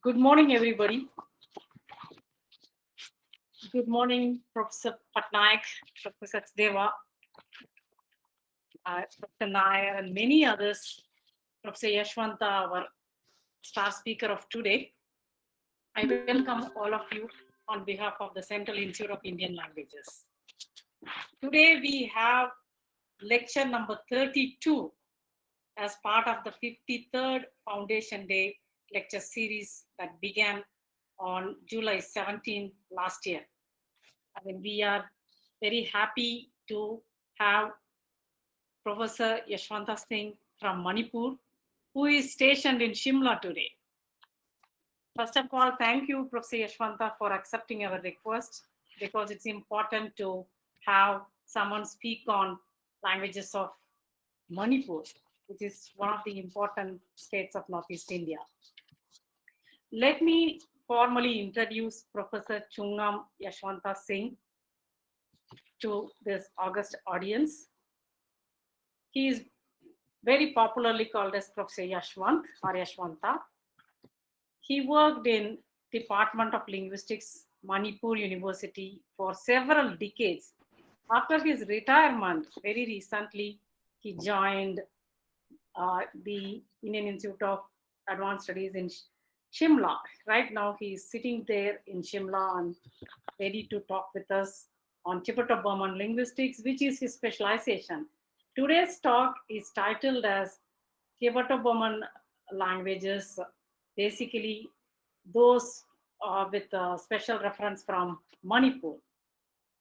Good morning, everybody. Good morning, Professor Patnaik, Professor Deva, Dr. Nair, and many others. Professor Yashawanta, our star speaker of today. I welcome all of you on behalf of the Central Institute of Indian Languages. Today we have lecture number 32 as part of the 53rd Foundation Day lecture series that began on July 17 last year. I mean, we are very happy to have Professor Yashawanta Singh from Manipur, who is stationed in Shimla today. First of all, thank you, Professor Yashawanta, for accepting our request, because it's important to have someone speak on languages of Manipur, which is one of the important states of Northeast India. Let me formally introduce Professor Chungam Yashawanta Singh to this august audience. He is very popularly called as Professor Yashwant or Yashwanta. He worked in Department of Linguistics, Manipur University for several decades. After his retirement, very recently, he joined the Indian Institute of Advanced Studies in Shimla. Right now, he is sitting there in Shimla and ready to talk with us on Tibeto-Burman linguistics, which is his specialization. Today's talk is titled as Tibeto-Burman languages, basically those with a special reference from Manipur.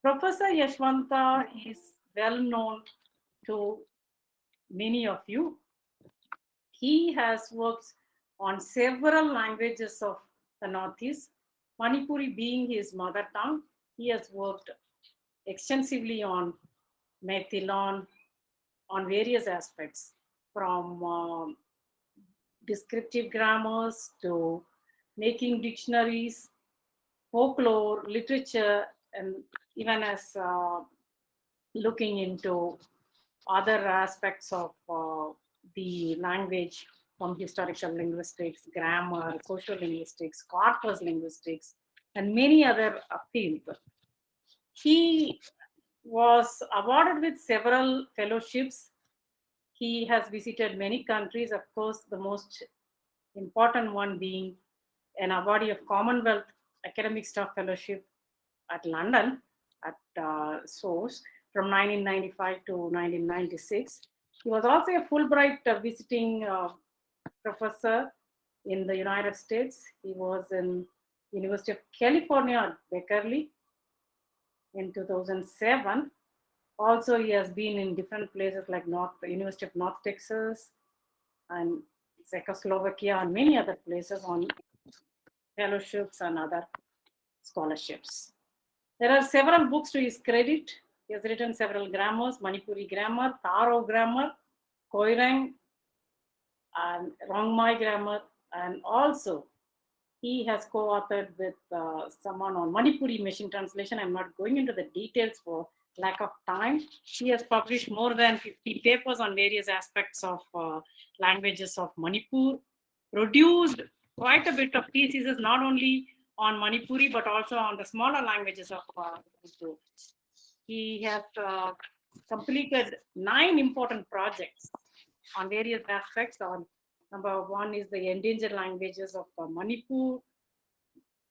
Professor Yashwanta is well known to many of you. He has worked on several languages of the Northeast, Manipuri being his mother tongue. He has worked extensively on Meithilon, on various aspects, from descriptive grammars to making dictionaries, folklore, literature, and even as looking into other aspects of the language from historical linguistics, grammar, social linguistics, corpus linguistics, and many other fields. He was awarded with several fellowships. He has visited many countries, of course, the most important one being an awardee of Commonwealth Academic Staff Fellowship at London, at SOURCE, from 1995 to 1996. He was also a Fulbright visiting professor in the United States. He was in University of California at Berkeley in 2007. Also, he has been in different places like University of North Texas and Czechoslovakia and many other places on fellowships and other scholarships. There are several books to his credit. He has written several grammars: Manipuri grammar, Tharo grammar, Koirang, and Rongmai grammar, and also he has co-authored with someone on Manipuri machine translation. I'm not going into the details for lack of time. He has published more than 50 papers on various aspects of languages of Manipur, produced quite a bit of theses, not only on Manipuri, but also on the smaller languages of Manipur. He has completed 9 important projects on various aspects. On number 1 is the endangered languages of Manipur,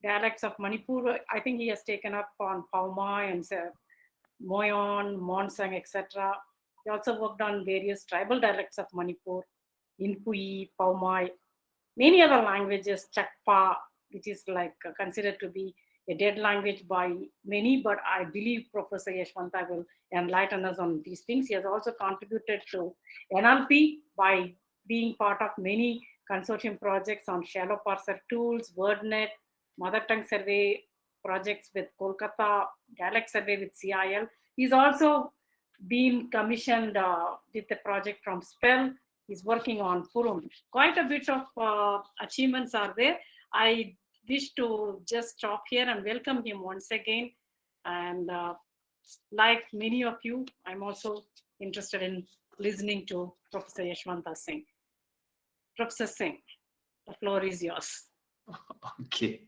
dialects of Manipur. I think he has taken up on Paumai and Moyon, Monsang, etc. He also worked on various tribal dialects of Manipur, Inpui, Paumai, many other languages, Chakpa, which is like considered to be a dead language by many, but I believe Professor Yashwanta will enlighten us on these things. He has also contributed to NLP by being part of many consortium projects on shallow parser tools, WordNet, Mother Tongue Survey projects with Kolkata, Dialect Survey with CIL. He's also been commissioned with a project from SPELL. He's working on Furum. Quite a bit of achievements are there. I wish to just stop here and welcome him once again. And like many of you, I'm also interested in listening to Professor Yashwanta Singh. Professor Singh, the floor is yours. Okay.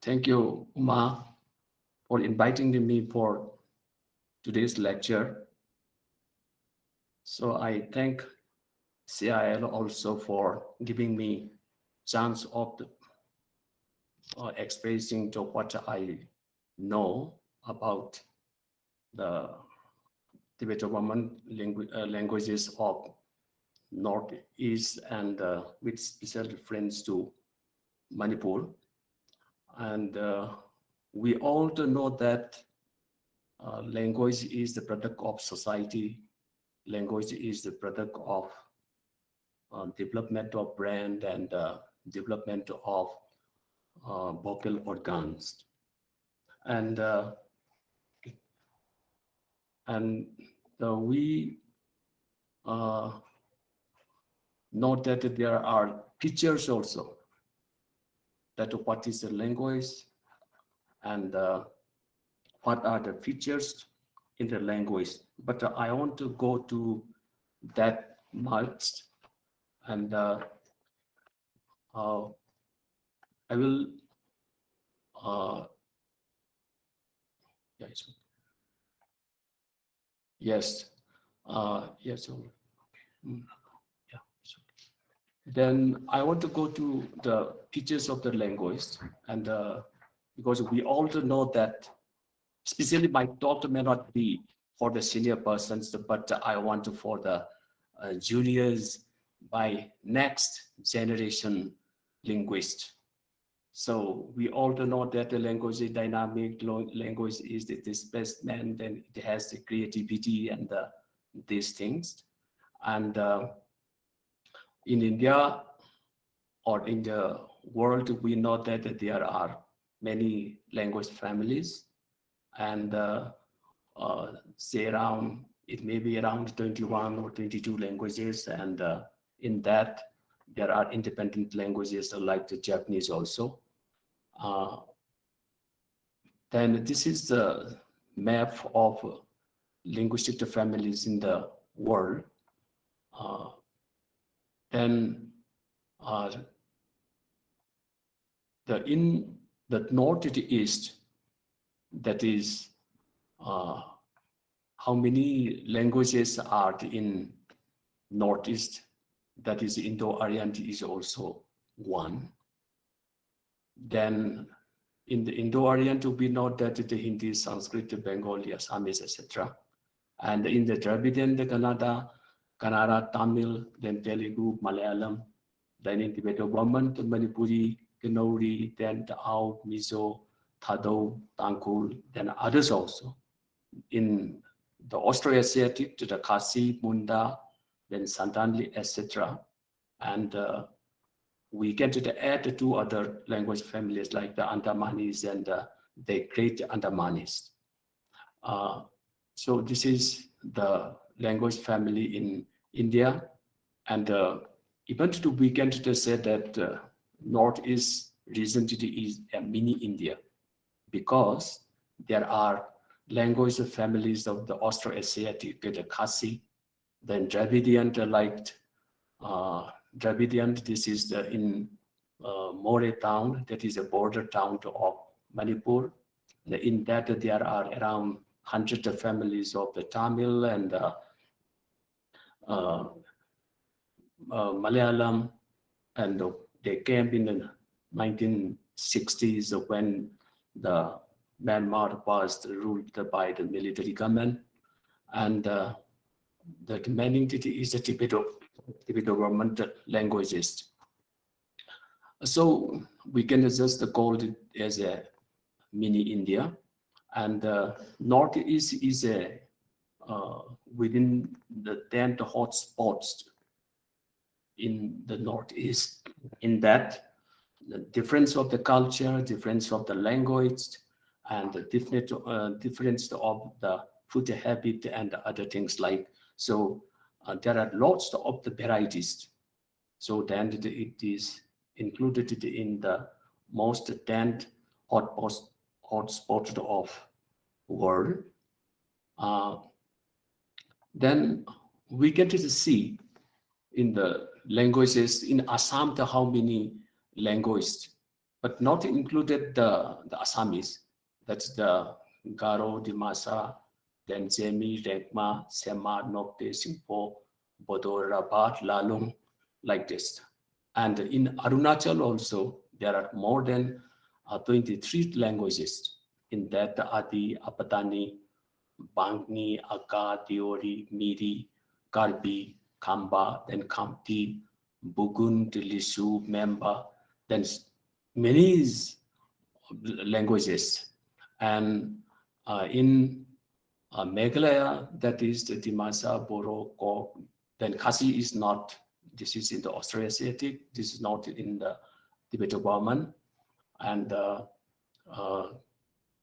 Thank you, Uma, for inviting me for today's lecture. So I thank CIL also for giving me chance of expressing to what I know about the Tibeto-Burman languages of Northeast and with special reference to Manipur. And we all know that language is the product of society. Language is the product of development of brain and development of vocal organs. And and we uh, know that there are features also, that what is the language and what are the features in the language. But I want to go to that much, and uh, I will, uh, yeah, yes, yes, mm, yeah. Then I want to go to the features of the language, and because we all know that, especially my talk may not be for the senior persons, but I want to for the juniors, by next generation linguist. So we all know that the language is dynamic, language is the displacement, and it has the creativity and these things. And in India or in the world, we know that there are many language families, and say around, it may be around 21 or 22 languages, and in that there are independent languages like the Japanese also. Uh, then this is the map of linguistic families in the world. Uh, then uh, the in the northeast, that is uh, how many languages are in northeast, that is Indo-Aryan is also one. Then in the Indo-Aryan, we know that the Hindi, Sanskrit, Bengali, Assamese, etc. And in the Dravidian, the Kannada, Tamil, then Telugu, Malayalam, then in Tibeto-Burman, the Manipuri, Kanuri, then the Ao, Mizo, Thado, Tangkhul, then others also. In the Austroasiatic, to the Khasi, Munda, then Santanli, etc. And we can add the two other language families like the Andamanis and the Great Andamanis. Uh, so this is the language family in India, and even to we can say that Northeast region is a mini India, because there are language families of the Austroasiatic, the Khasi, then Dravidian, like Dravidian. This is in More town, that is a border town of Manipur. In that, there are around 100 families of the Tamil and uh, Malayalam, and they came in the 1960s when the Myanmar was ruled by the military government, and the remaining is the Tibeto-Burman languages. So we can just call it as a mini India, and Northeast is a within the 10 hotspots in the Northeast. In that, the difference of the culture, difference of the language, and the difference of the food habit and other things like. So there are lots of the varieties. So then it is included in the most 10 hotspots of world. Uh, then we get to see in the languages in Assam how many linguists, but not included the Assamese. That's the Garo, Dimasa, then Zemi, Regma, Sema, Nokte, Singpo, Bodo, Rabat, Lalung, like this. And in Arunachal also, there are more than 23 languages. In that, Adi, Apatani, Bangni, Aka, Diori, Miri, Karbi, Kamba, then Kamti, Bugun, Tilishu, Memba, then many languages. And in Meghalaya, that is the Dimasa, Boro, Kok, then Khasi is not, this is in the Austroasiatic, this is not in the Tibeto-Burman, and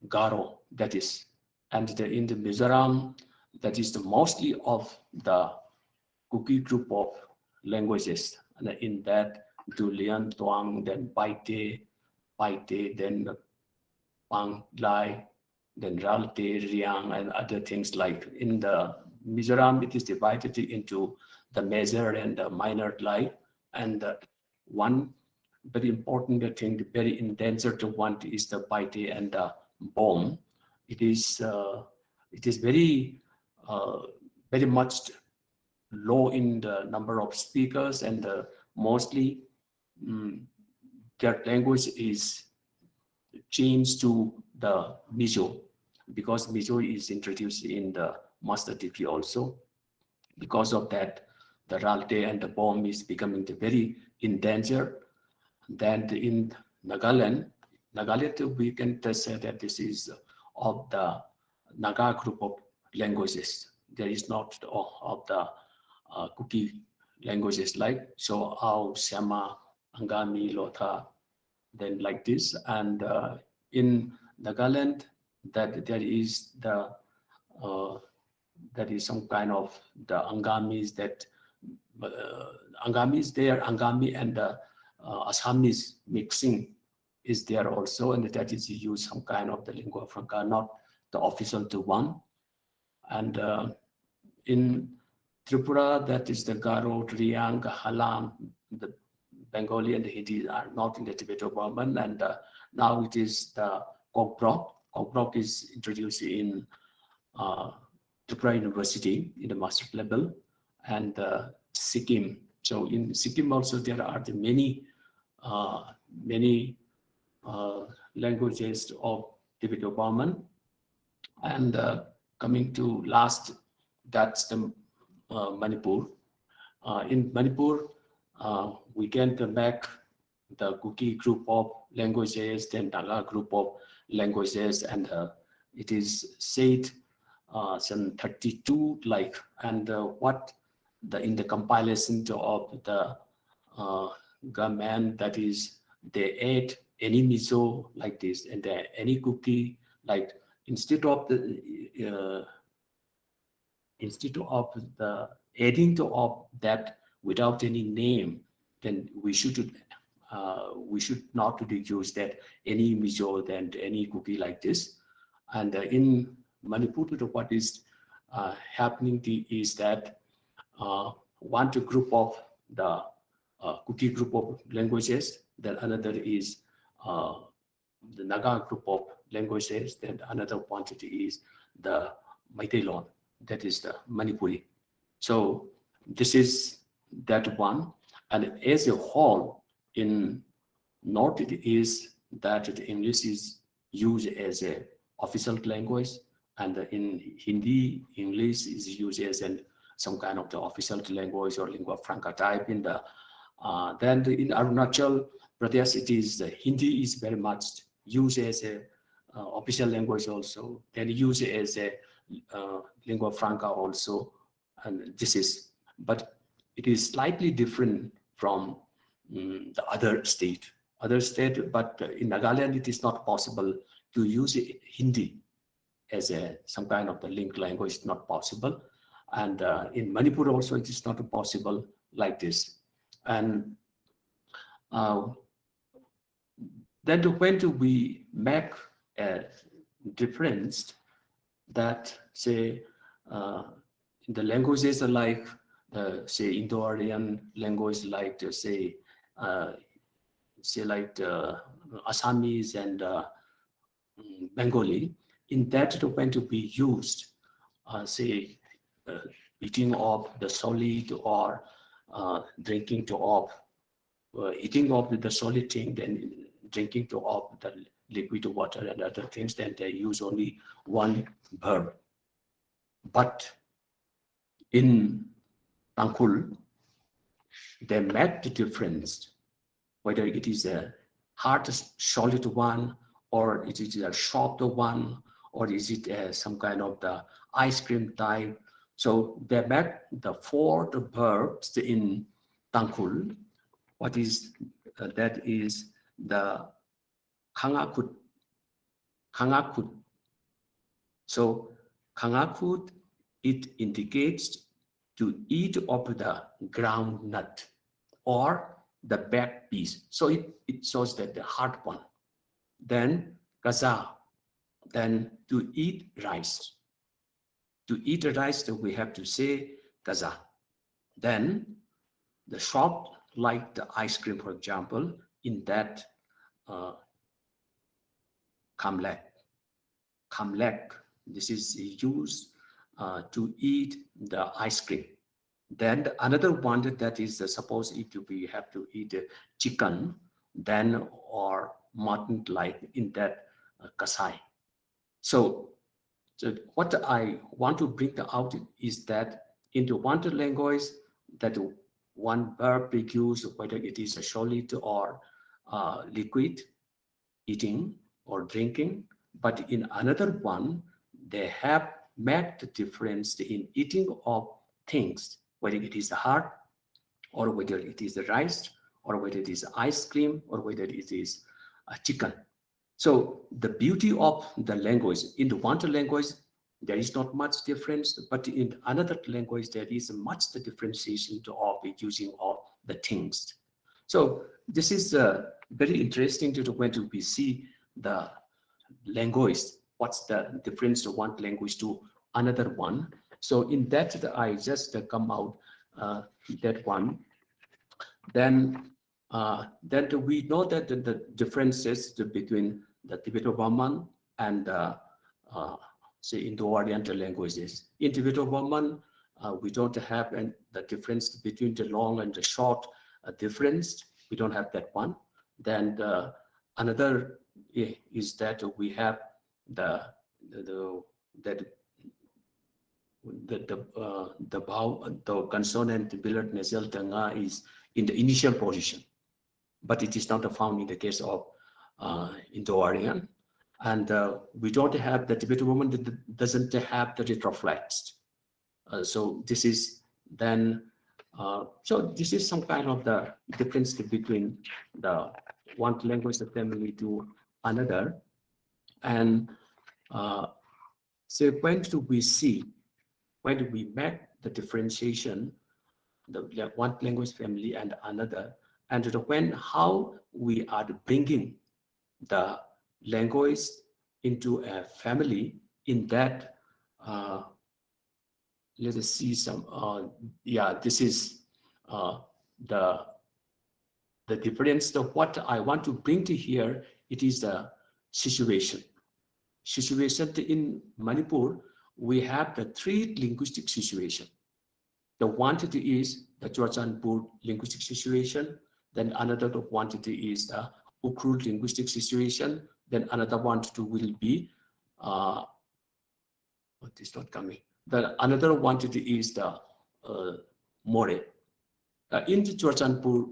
Garo, that is. And in the Mizoram, that is the mostly of the Kuki group of languages. And in that, Dulian, Tuang, then Paite, then Pang, Lai, then Ralte, Riang, and other things like in the Mizoram, it is divided into the major and the minor Lai. And one very important thing, the very endangered one is the Paite and the Bom. It is very very much low in the number of speakers, and mostly their language is changed to the Mizo, because Mizo is introduced in the master degree also. Because of that, the Ralte and the Bom is becoming very endangered. Then in Nagaland, we can just say that this is of the Naga group of languages. There is not of the Kuki languages like so Ao, Sema, Angami, Lotha, then like this. And in Nagaland, that there is the that is some kind of the Angamis that Angamis there, Angami and Assamese mixing is there also, and that is used some kind of the lingua franca, not the official to one. And in Tripura, that is the Garo, Riang, Halam, the Bengali and the Hindi are not in the Tibeto-Burman, and now it is the Kokbrok. Kokbrok is introduced in Tripura University in the master level, and Sikkim. So in Sikkim also there are the many languages of Tibeto-Burman. And coming to last, that's the Manipur. In Manipur, we can come back the Kuki group of languages, then Naga group of languages, and it is said some 32 like, and what in the compilation of the government, that is they add any miso like this, and any Kuki like instead of the adding to of that without any name, then we should not use that any miso than any Kuki like this. And in Manipur, what is happening is that one group of the Kuki group of languages, then another is the Naga group of languages, then another quantity is the Maitailon, that is the Manipuri. So this is that one. And as a whole, in North it is that the English is used as a official language, and in Hindi, English is used as some kind of the official language or lingua franca type. In the then in Arunachal Pradesh, it is Hindi is very much used as a official language also, then used as a lingua franca also, and this is, but it is slightly different from the other state. But in Nagaland, it is not possible to use Hindi as some kind of the linked language, not possible. And in Manipur also, it is not possible like this. And then when do we make a difference that, say, in the languages like, say, Indo-Aryan language, like, say, say like Assamese and Bengali, in that when to be used, say uh, eating of the solid or drinking to of eating of the solid thing, then drinking to of the liquid water and other things, then they use only one verb. But in Tangkhul, they make the difference whether it is a hard solid one or it is a soft one or is it some kind of the ice cream type. So they make the four the verbs in Tangkhul. What is that is the Kangaku. Kangaku. So Kangaku, it indicates to eat of the ground nut or the back piece. So it shows that the hard one. Then kaza, then to eat rice. To eat rice, we have to say kaza. Then the shop, like the ice cream, for example, in that uh, kamlek. Kamlek, this is used to eat the ice cream. Then another one that is suppose if we have to eat chicken, then or mutton like in that kasai. So, what I want to bring out is that into one language that one verb be used whether it is a solid or liquid, eating or drinking, but in another one, they have made the difference in eating of things, whether it is hard or whether it is the rice or whether it is ice cream or whether it is a chicken. So the beauty of the language, in the one language, there is not much difference, but in another language, there is much the differentiation of the using of the things. So this is very interesting to when we see the language, what's the difference of one language to another one. So in that, I just come out that one. Then we know that the differences between the Tibeto-Burman and say Indo-Oriental languages. In Tibeto-Burman, we don't have the difference between the long and the short difference. We don't have that one. Then another is that we have the that the consonant billet nasal tanga is in the initial position, but it is not found in the case of Indo-Aryan. And we don't have the Tibeto-Burman that doesn't have the retroflex. So this is then, so this is some kind of the difference between the one language family to another. And so when do we see, when do we make the differentiation, the one language family and another, and when how we are bringing the language into a family in that let us see some yeah, this is the difference. The what I want to bring to here, it is the situation in Manipur. We have the three linguistic situation. The quantity is the Churchanpur linguistic situation. Then another quantity is the Ukrul linguistic situation. Then another quantity will be, what is not coming? The another quantity is the More. In the Churchanpur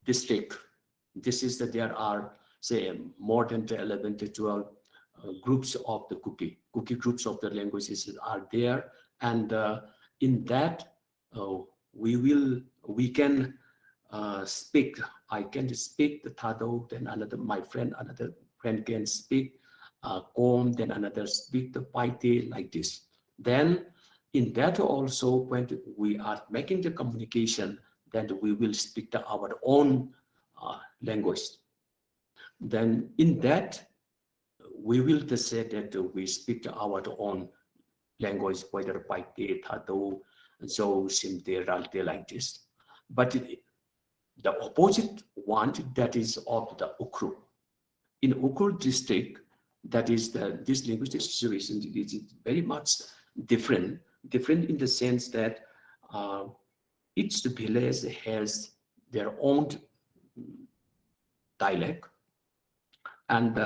district, this is that there are say more than 11 to 12 groups of the cookie groups of the languages are there. And in that, we can speak. I can speak the Thado, then another friend can speak Kom, then another speak the Paite, like this. Then in that also, when we are making the communication, then we will speak our own language. Then in that, we will just say that we speak our own language, whether Paite, Thado, Zo, Simte, Ralte, like this. But the opposite one, that is of the Ukru. In Ukru district, that is this linguistic situation is very much different in the sense that uh, each village has their own dialect, and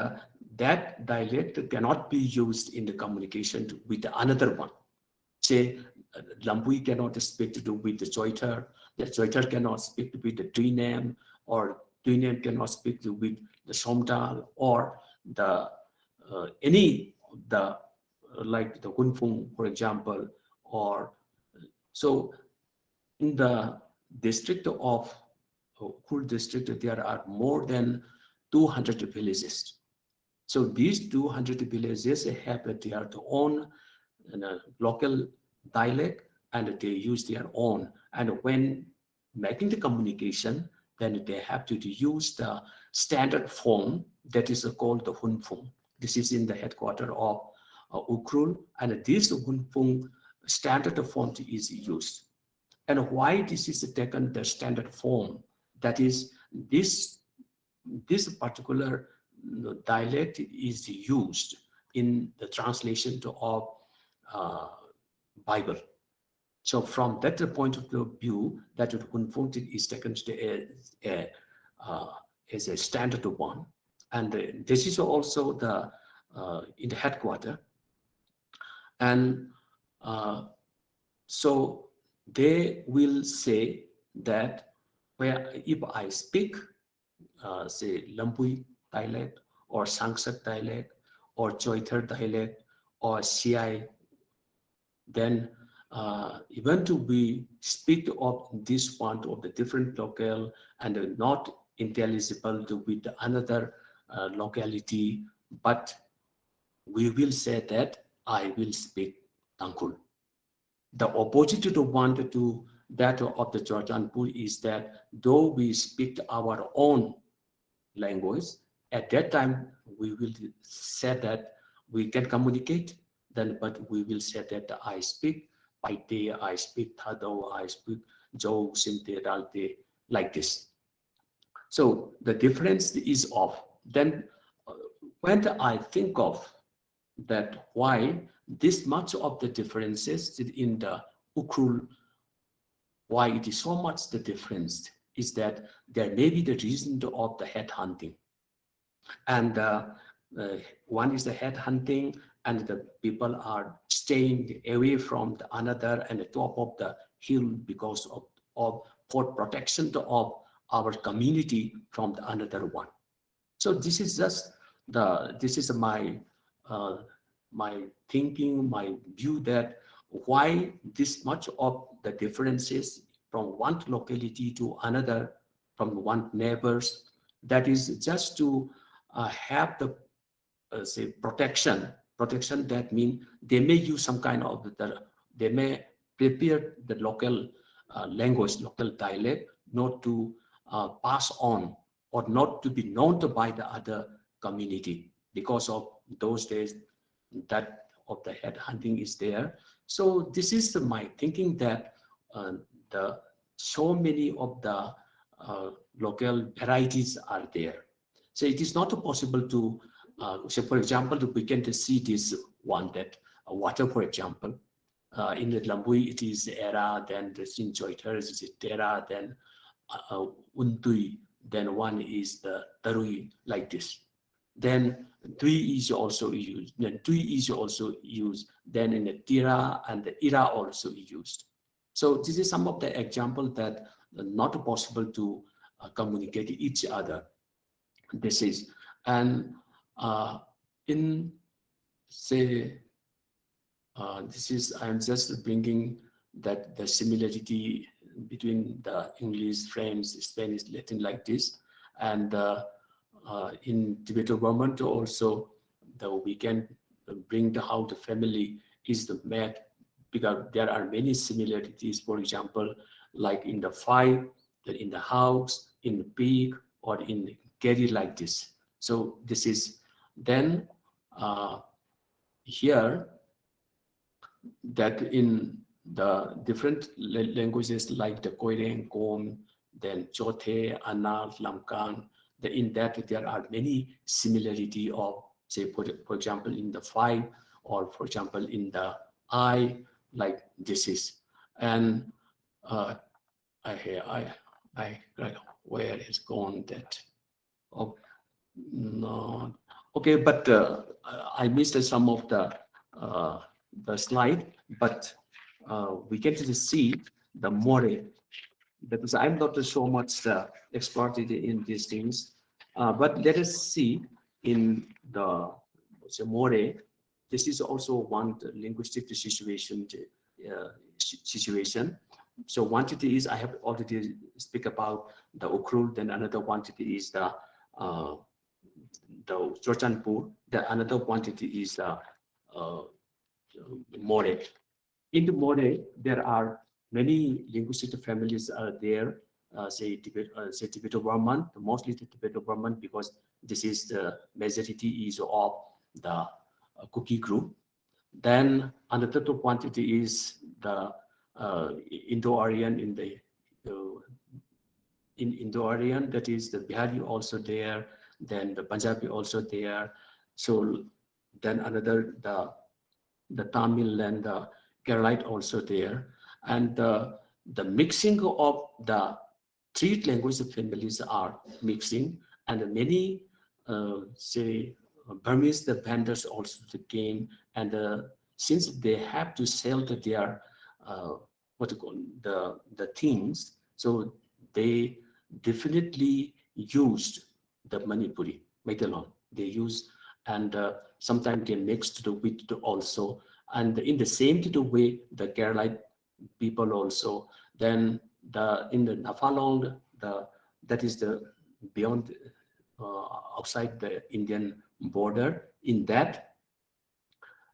that dialect cannot be used in the communication with another one. Say, Lambui cannot speak with the Joiter cannot speak with the Tuinam, or Tuinam cannot speak with the Somdal, or the any of the like the Hunfung, for example, or so in the district of Kul district, there are more than 200 villages. So these 200 villages have their own local dialect, and they use their own. And when making the communication, then they have to use the standard form that is called the Hunfung. This is in the headquarters of Ukrul, and this Hunfung standard form is used. And why this is taken the standard form? That is, this particular dialect is used in the translation of Bible. So from that point of view, that Hunfung is taken as a standard one, and this is also the in the headquarter, and so they will say that where if I speak say Lampui dialect or Sangsak dialect or Choither dialect or CI, then even to we speak of this one of the different local and not intelligible to with another locality, but we will say that I will speak Tangkul. The opposite to one to that of the Jordanpur is that though we speak our own language, at that time we will say that we can communicate, then but we will say that I speak Paite, I speak Thado, I speak Jo, Sinte, Dalte, like this. So the difference is of, then when I think of that why this much of the differences in the Ukrul, why it is so much the difference is that there may be the reason of the head hunting. And one is the head hunting, and the people are staying away from the another and the top of the hill because of for protection of our community from the another one. So this is just this is my my thinking, my view that why this much of the differences from one locality to another, from one neighbors, that is just to have the say protection that means they may use some kind of they may prepare the local language, local dialect, not to pass on or not to be known by the other community because of those days that of the head hunting is there. So this is my thinking that the so many of the local varieties are there. So it is not possible to so for example, we can see this one that water, for example, in the Lambui it is Era, then the Sinjoiter is Tera, then Untui, then one is the Tarui, like this. Then Tui is also used, then Tui is also used, then in the Tira and the Ira also used. So this is some of the example that not possible to communicate each other. This is, and in say, this is, I'm just bringing that the similarity between the English, French, Spanish, Latin, like this, and in Tibeto-Burman also, we can bring the how the family is the made, because there are many similarities. For example, like in the five, in the house, in the pig, or in carry, like this. So this is then here that in the different languages like the Koireng, Kom, then Chothe, Anal, Lamkang. In that there are many similarity of, say, for example, in the five, or for example, in the I, like this is. And I, where is gone that? Oh, no. Okay, but I missed some of the slide, but we get to see the more, because I'm not so much exploited in these things. But let us see in the more. This is also one linguistic situation. So one entity is, I have already speak about the Ukrul. Then another quantity is the Chochanpur. The another quantity is the More. In the More, there are many linguistic families are there. Say Tibeto-Burman, mostly the Tibeto-Burman, because this is the majority is of the Kuki group. Then another quantity is the Indo-Aryan in Indo-Aryan, that is the Bihari also there, then the Punjabi also there. So then another the Tamil and the Keralite also there, and the mixing of the three language families are mixing, and many say Burmese the vendors also came, and since they have to sell their what you call the things, so they definitely used the Manipuri Megalon. They use, and sometimes they mixed the wheat also, and in the same way the Keralite people also. Then in the Nafalong, that is the beyond outside the Indian border. In that,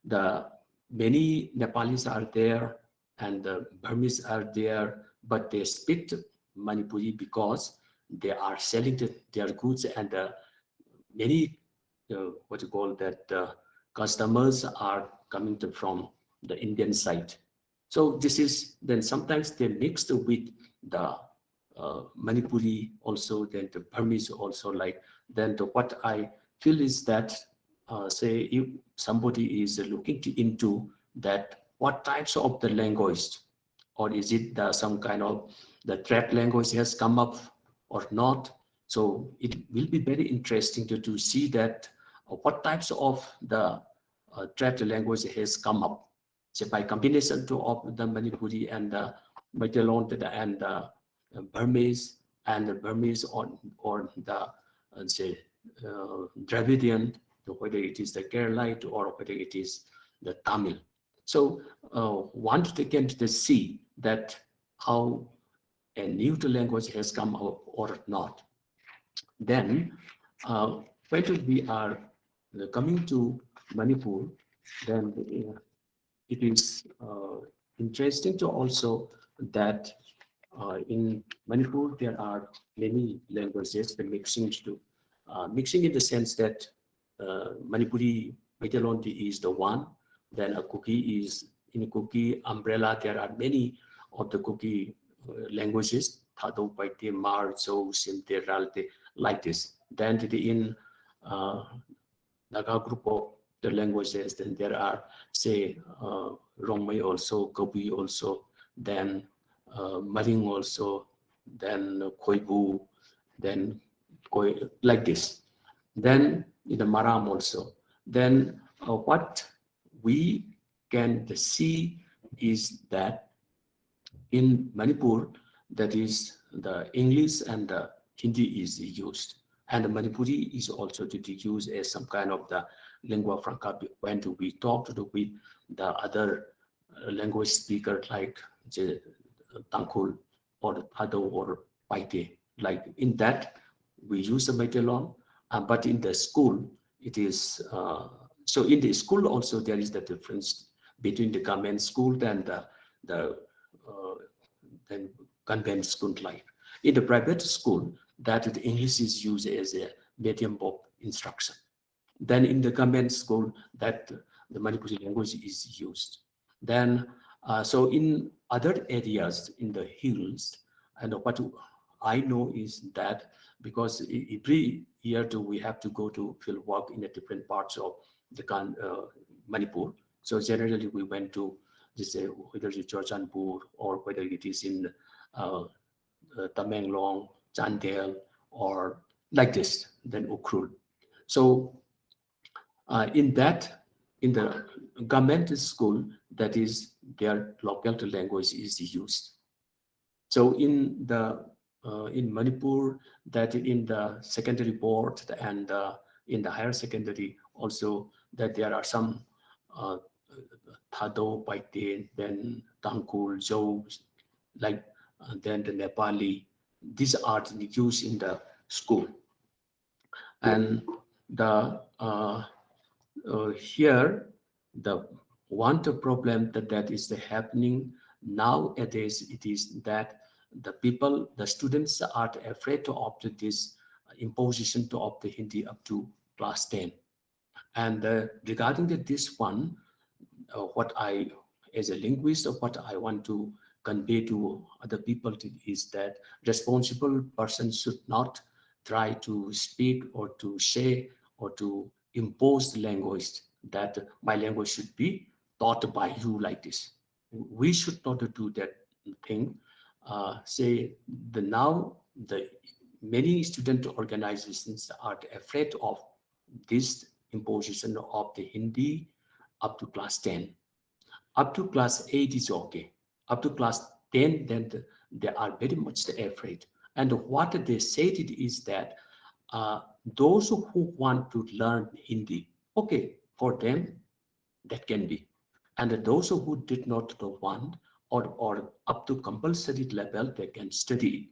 the many Nepalis are there and the Burmese are there, but they speak Manipuri because they are selling their goods, and many what you call that customers are coming from the Indian side. So this is, then sometimes they mixed with the Manipuri also, then the Burmese also, like. Then what I feel is that say if somebody is looking into that, what types of the language, or is it some kind of the threat language has come up or not. So it will be very interesting to see that what types of the threat language has come up. So by combination of the Manipuri and the Maitalon and the Burmese, and the Burmese or the say Dravidian, whether it is the Keralite or whether it is the Tamil. So want to get to see that how a new language has come up or not. Then when we are coming to Manipur, then it is interesting to also that in Manipur there are many languages, the mixing in the sense that Manipuri Maitalonti is the one, then a Kuki is, in Kuki umbrella there are many of the Kuki languages, Thado, Paite, Mar, Zo, Simte, Ralte, like this. Then in Naga group of the languages, then there are, say, Rongmei also, Gobi also, then Maring also, then Koibu, then like this. Then in the Maram also. Then what we can see is that in Manipur, that is the English and the Hindi is used, and the Manipuri is also to be used as some kind of the lingua franca when we talk with the other language speaker, like the Tangkhul or the Thado or Paite. Like in that, we use the Maitalon, but in the school, it is, so in the school also there is the difference between the government school and the then convent school life. In the private school, that the English is used as a medium of instruction. Then in the government school, that the Manipuri language is used. Then, so in other areas in the hills, and what I know is that because every year we have to go to field work in the different parts of the Manipur. So generally we went to this, whether it's Churchanpur or whether it is in uh, Tamenglong, Chandel, or like this, then Ukhrul. So in that, in the government school, that is their local language is used. So in Manipur, that in the secondary board and in the higher secondary also, that there are some uh, Thado, Paite, then Tangkul, Zhou, like then the Nepali. These are used in the school, and the here the one the problem that is happening nowadays, it is that the students are afraid to opt this imposition to opt the Hindi up to class 10. And regarding this one, what I, as a linguist, or what I want to convey to other people is that responsible person should not try to speak or to say or to impose the language that my language should be taught by you like this. We should not do that thing. Say the now the many student organizations are afraid of this imposition of the Hindi up to class 10. Up to class 8 is okay. Up to class 10, then they are very much afraid. And what they said it is that those who want to learn Hindi, okay, for them, that can be. And those who did not want or up to compulsory level, they can study.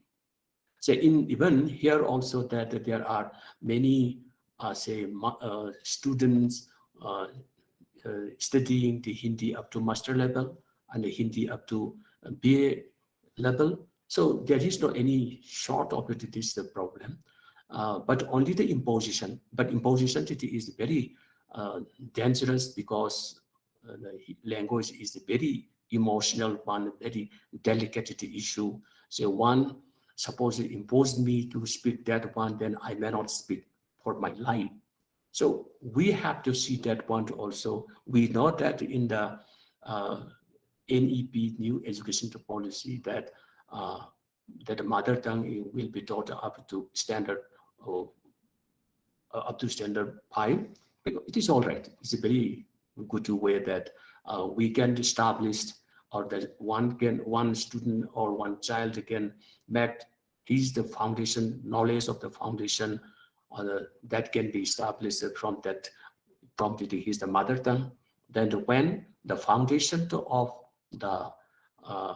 So in even here also that there are many students uh, studying the Hindi up to master level and the Hindi up to BA level. So there is no any short of it, it is the problem. But only the imposition. But imposition it is very dangerous because the language is a very emotional one, very delicate issue. So one, suppose it imposed me to speak that one, then I may not speak for my life. So we have to see that one also. We know that in the NEP, new education policy, that that the mother tongue will be taught up to standard uh, up to standard 5. It is all right. It's a very good way that we can establish, or that one student or one child can make his the foundation knowledge of the foundation that can be established from that prompted his the mother tongue. Then when the foundation of the uh,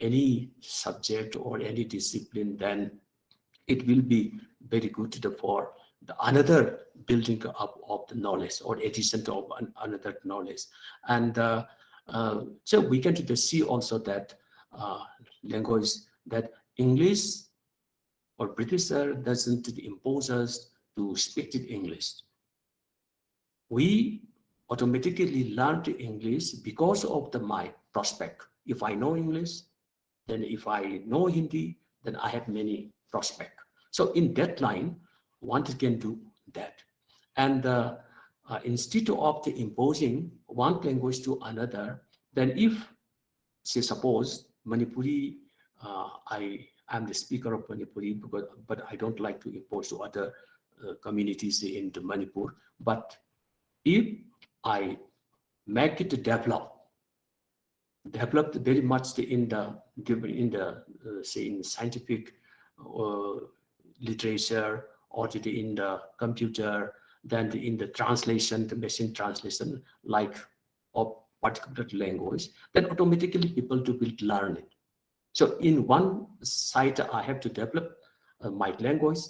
any subject or any discipline, then it will be very good for the another building up of the knowledge or addition of another knowledge. And so we can see also that uh, language, that English or British doesn't impose us to speak in English. We automatically learn English because of my prospect. If I know English, then if I know Hindi, then I have many prospect. So in that line, one can do that. And instead of imposing one language to another, then if, say, suppose Manipuri, I am the speaker of Manipuri, but I don't like to impose to other communities in the Manipur. But if I make it developed very much in the say in scientific uh, literature, or in the computer, then in the translation, the machine translation, like of particular language, then automatically people will learn it. So in one side, I have to develop my language,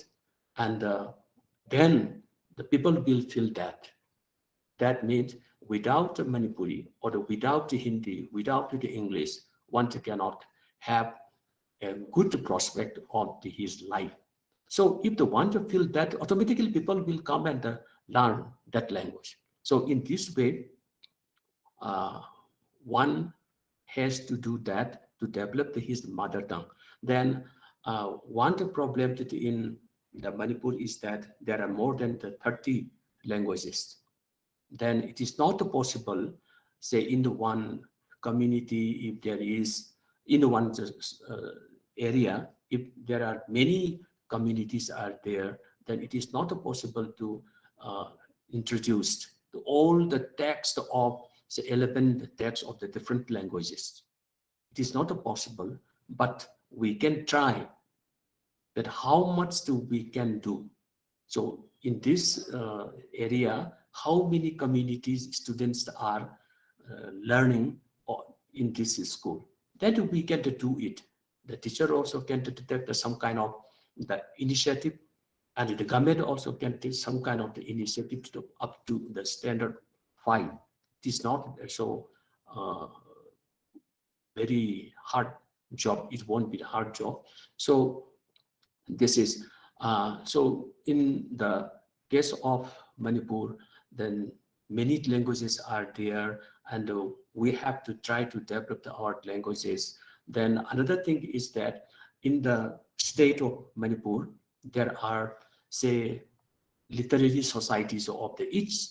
and then the people will feel that. That means without the Manipuri or without the Hindi, without the English, one cannot have a good prospect of his life. So if the one to feel that, automatically people will come and learn that language. So in this way, uh, one has to do that to develop his mother tongue. Then one the problem that in the Manipur is that there are more than the 30 languages. Then it is not possible, say in the one community, if there is in the one area, if there are many communities are there, then it is not possible to uh, introduce all the text of say 11 text of the different languages. It is not possible, but we can try that how much do we can do. So in this area, how many communities students are learning in this school? Then we can do it. The teacher also can detect some kind of the initiative, and the government also can take some kind of the initiative to up to the standard 5. It is not so uh, very hard job. It won't be a hard job. So this is so in the case of Manipur, then many languages are there, and we have to try to develop our languages. Then another thing is that in the state of Manipur, there are say literary societies of the each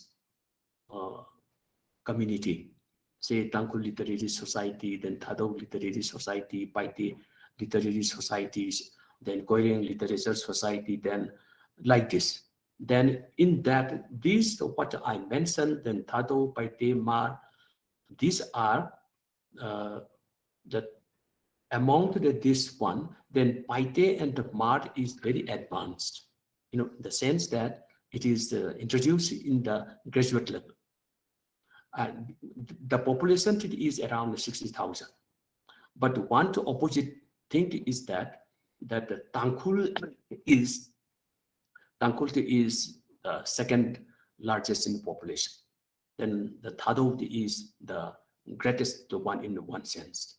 uh, community, say Tangkul Literary Society, then Thadou Literary Society, Paite Literary Societies, then Korean Literature Society, then like this. Then in that, these what I mentioned, then Thadou, Paite, Mar, these are uh, the among this one, then Paite and the Mar is very advanced. The sense that it is introduced in the graduate level. The population is around 60,000. But one opposite thing is that the Tangkhul is the second largest in population. Then the Thadou is the greatest one in one sense.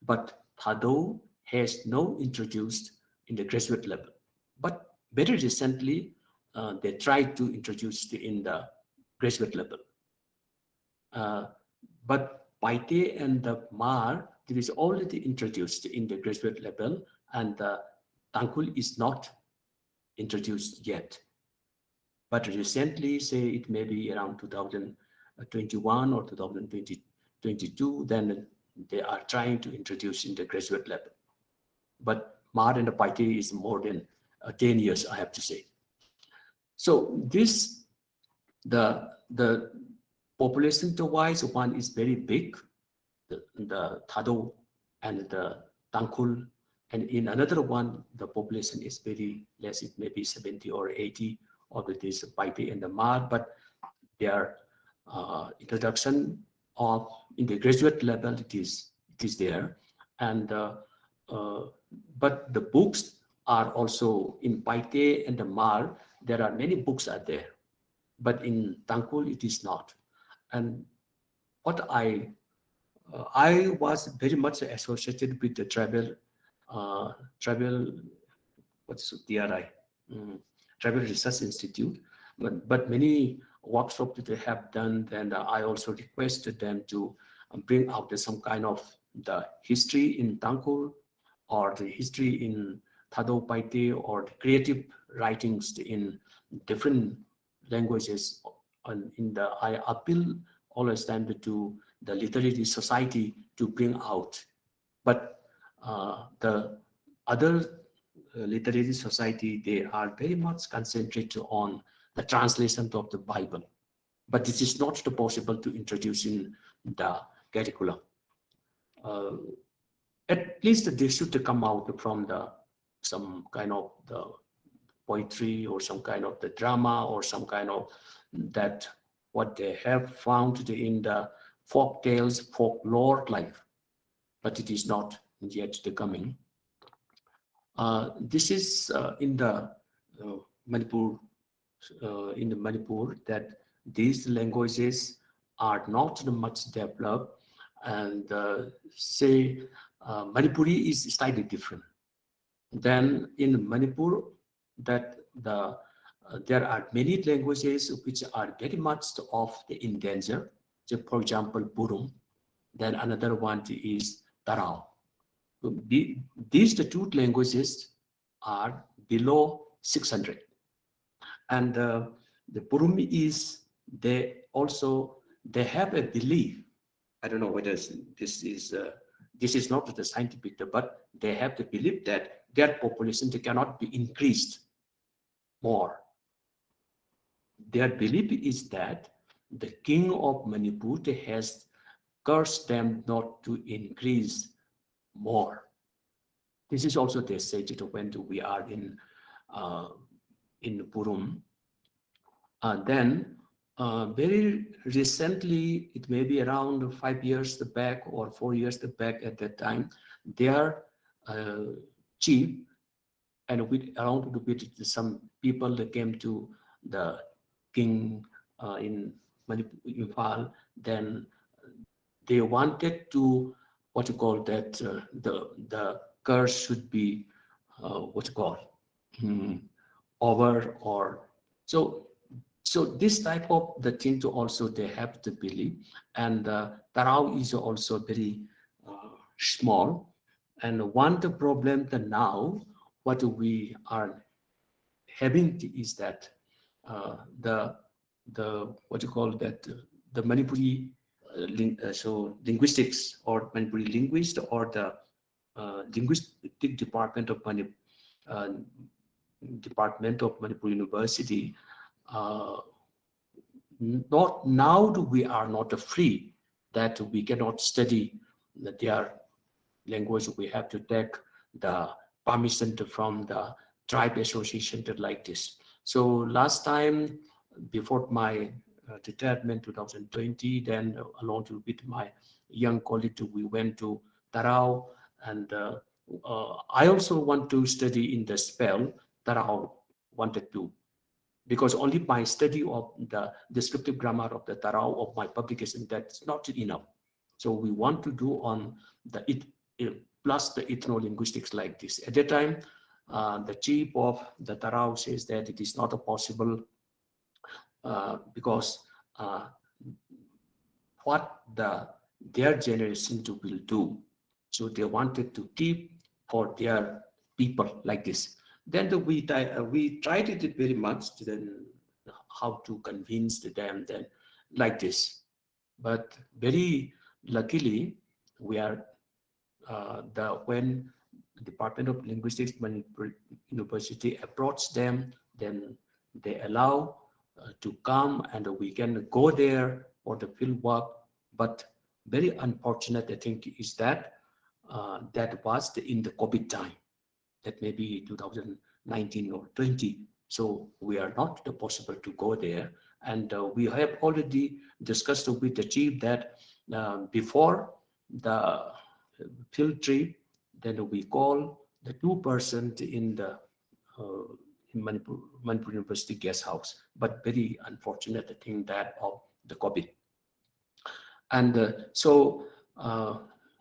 But Thadou has no introduced in the graduate level. But very recently, they tried to introduce in the graduate level. Uh, but Paite and the Mar, it is already introduced in the graduate level, and the Tangkul is not introduced yet. But recently, say it may be around 2021 or 2022, then they are trying to introduce in the graduate level. But Mar and the Paite is more than 10 years, I have to say. So this, the population wise, one is very big, the Thado and the Tangkul, and in another one, the population is very less, it may be 70 or 80 of it is Paite and the Mar, but their introduction of in the graduate level, it is there. And uh, but the books are also in Paite and the Mar, there are many books are there, but in Tangkul, it is not. And what I was very much associated with the travel, what's TRI, Travel Research Institute, but many workshops that they have done, and I also requested them to bring out some kind of the history in Tangkul or the history in Thado Paite or the creative writings in different languages. And I appeal always time to the literary society to bring out. But the other literary society, they are very much concentrated on the translation of the Bible. But this is not possible to introduce in the curriculum. Uh, at least they should come out from some kind of the poetry or some kind of the drama or some kind of that what they have found in the folk tales, folklore life, but it is not yet coming. This is in the Manipur, that these languages are not much developed, and say Manipuri is slightly different. Then in Manipur, that there are many languages which are very much of the endangered. So for example, Burum. Then another one is Tarao. So these the two languages are below 600. And the Burumi is, they have a belief. I don't know whether this is not the scientific, but they have the belief that their population, they cannot be increased more. Their belief is that the king of Manipur has cursed them not to increase more. This is also they say when we are uh, in Purum. Then very recently, it may be around 5 years back or 4 years back at that time, their uh, chief and with some people that came to the king in Manipur, Imphal, then they wanted to, what you call that, the curse should be, what you call, hmm, over or so. So this type of the thing to also they have to believe, and Tarao is also very small, and one the problem that now what we are having is that the what you call that the Manipuri so linguistics or Manipuri linguist or the linguistic department of uh, Manipur University. Uh, Not now we are not free that we cannot study their language. We have to take the permission from the tribe association like this. So last time before my retirement 2020, then along with my young colleague, we went to Tarao, and I also want to study in the spell. Tarao wanted to, because only my study of the descriptive grammar of the Tarao of my publication, that's not enough. So we want to do on the plus the ethno-linguistics like this. At that time, the chief of the Tarao says that it is not a possible because uh, what their generation to will do. So they wanted to keep for their people like this. Then we tried it very much. Then how to convince them then like this. But very luckily, we are the when Department of Linguistics Manipur University approached them, then they allow to come and we can go there for the field work. But very unfortunate, I think, is that that was in the COVID time, that may be 2019 or 20. So we are not possible to go there. And we have already discussed with the chief that before the field trip, then we call the 2% in the uh, in Manipur University guest house. But very unfortunate thing that of the COVID. And so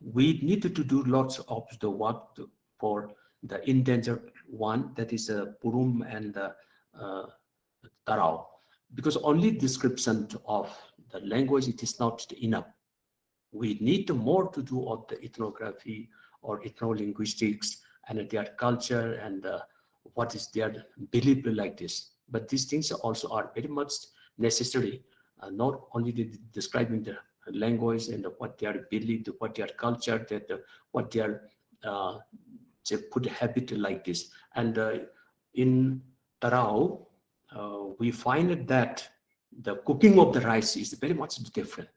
we needed to do lots of the work for the endangered one, that is Purum and uh, Tarao, because only description of the language, it is not enough. We need more to do of the ethnography or ethno-linguistics and their culture and what is their belief like this. But these things also are very much necessary, not only describing the language and what their belief, what their culture, that what their say put habit like this. And in Tarao, we find that the cooking of the rice is very much different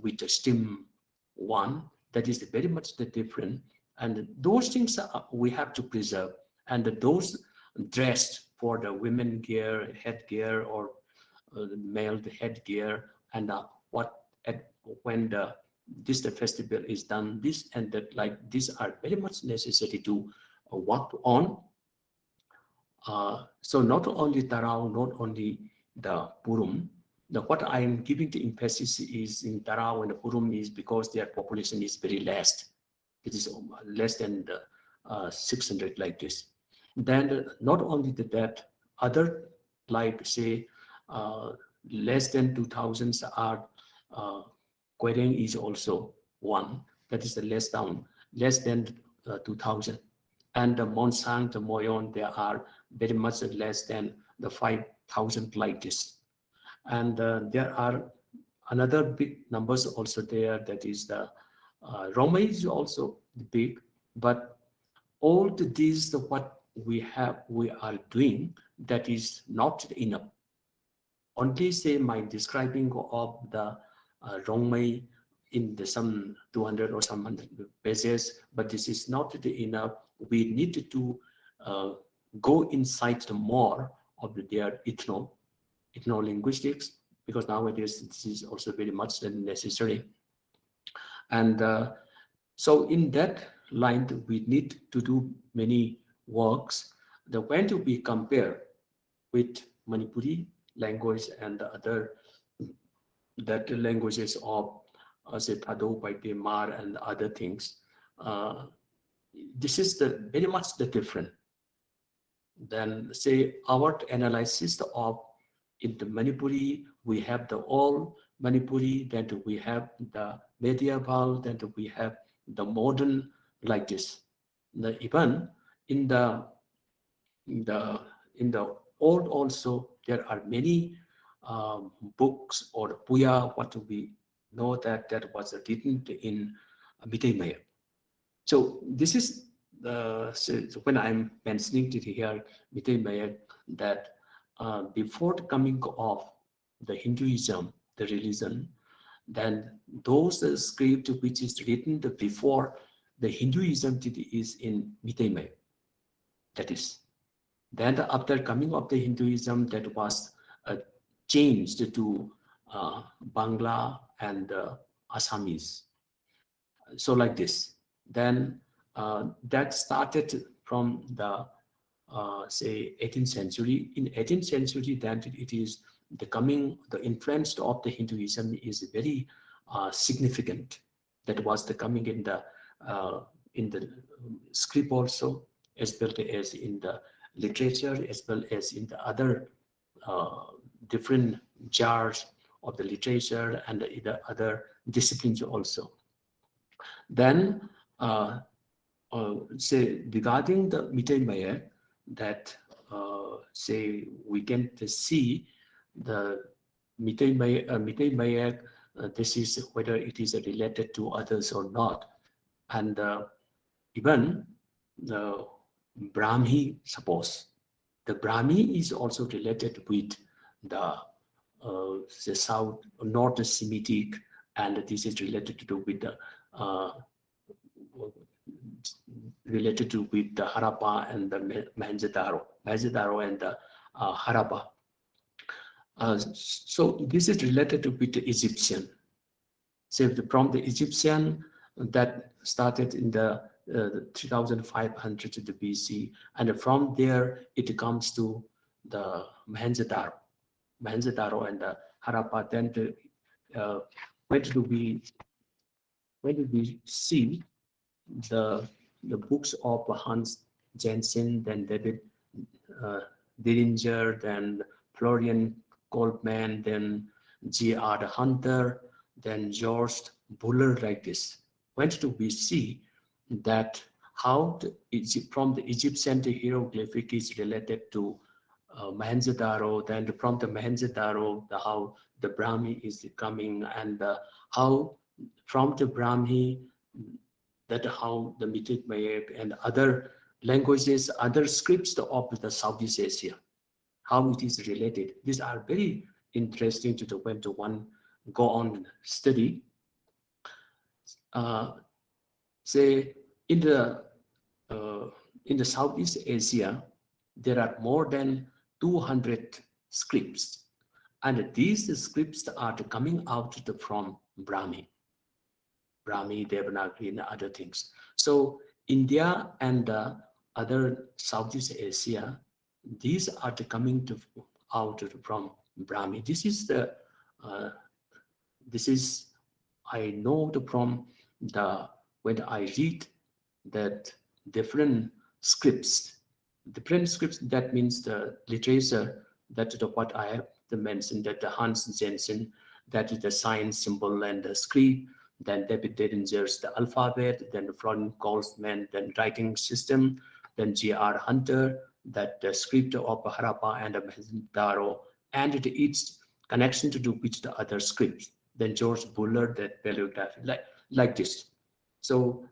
with the steam one. That is very much the different. And those things we have to preserve. And those dressed for the women gear, headgear, or male headgear, and what at when the festival is done, this and that, like these are very much necessary to work on. So not only Tarao, not only the Purum. What I am giving the emphasis is in Tarao and the Purum is because their population is very less. It is less than 600 like this. Then not only that, other like say uh, less than 2000 are Kwereng is also one. That is the less than 2000. and the Monsang, the Moyon, they are very much less than the 5,000 like this. And there are another big numbers also there, that is the Roma is also big, but all these the what we are doing, that is not enough. Only say my describing of the Rongmei in the some 200 or some 100 pages, but this is not enough. We need to uh, go inside the more of their ethno-linguistics, because nowadays this is also very much necessary. And so in that line, we need to do many works. The when to be compared with Manipuri language and the other that languages of say Thado, Paite, Mar and other things, uh, this is the very much the different. Then say our analysis of in the Manipuri, we have the old Manipuri, then we have the medieval, then we have the modern like this. Even in the in the old also there are many books or puya, what we know that was written in Mitay Maya. So this is so when I'm mentioning it here, Mitay Maya, that before the coming of the Hinduism, the religion, then those script which is written before the Hinduism is in Mitay Maya. That is. Then after coming of the Hinduism, that was changed to Bangla and Assamese. So like this. Then that started from the say 18th century. In 18th century, then it is the influence of the Hinduism is very significant. That was the coming in the script also, as well as in the literature, as well as in the other uh, different jars of the literature and the other disciplines also. Then say regarding the Mitay Maya, that say we can see the Mitay Maya, this is whether it is related to others or not. And even the Brahmi, suppose the Brahmi is also related with the South North Semitic, and this is related to do with the uh, related to with the Harappa and the Mohenjo-daro and the Harappa. So this is related to with the Egyptian. So from the Egyptian that started in the 3500 to the BC, and from there it comes to the Mohenjo-daro and the Harappa. Then uh, where do we see the books of Hans Jensen, then David uh, Dillinger, then Florian Goldman, then G.R. Hunter, then George Buller, like this. When do we see that how from the Egyptian hieroglyphic is related to Mohenjo-daro, then from the Mohenjo-daro, how the Brahmi is coming, and how from the Brahmi, that how the Metic Maya and other languages, other scripts of the Southeast Asia, how it is related. These are very interesting to the when to one go on study. Uh, say uh, in the Southeast Asia, there are more than 200 scripts, and these scripts are coming out from Brahmi, Devanagari, and other things. So India and other Southeast Asia, these are coming out from Brahmi. Uh, this is I know from the when I read that different scripts, that means the literature, that is what I have mentioned, that the Hans Jensen, that is the sign, symbol, and the script, then David Dedinger's the alphabet, then the Florian Goldsman, then writing system, then J.R. Hunter, that the script of Harappa and Mohenjo-daro, and its connection to do with the other scripts. Then George Bullard, that paleography, like this. So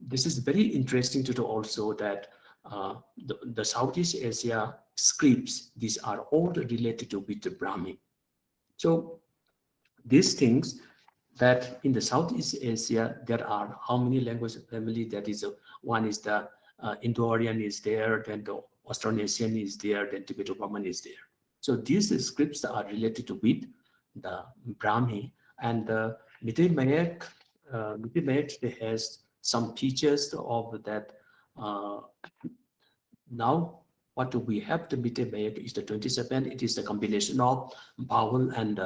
this is very interesting to do also that the Southeast Asia scripts, these are all related to with the Brahmi. So these things that in the Southeast Asia, there are how many language family that is, one is the Indo-Aryan is there, then the Austronesian is there, then Tibeto-Burman is there. So these scripts are related to with the Brahmi, and the Mite-Mayak has some features of that. Now what we have the Mite-Mayak is the 27. It is the combination of vowel and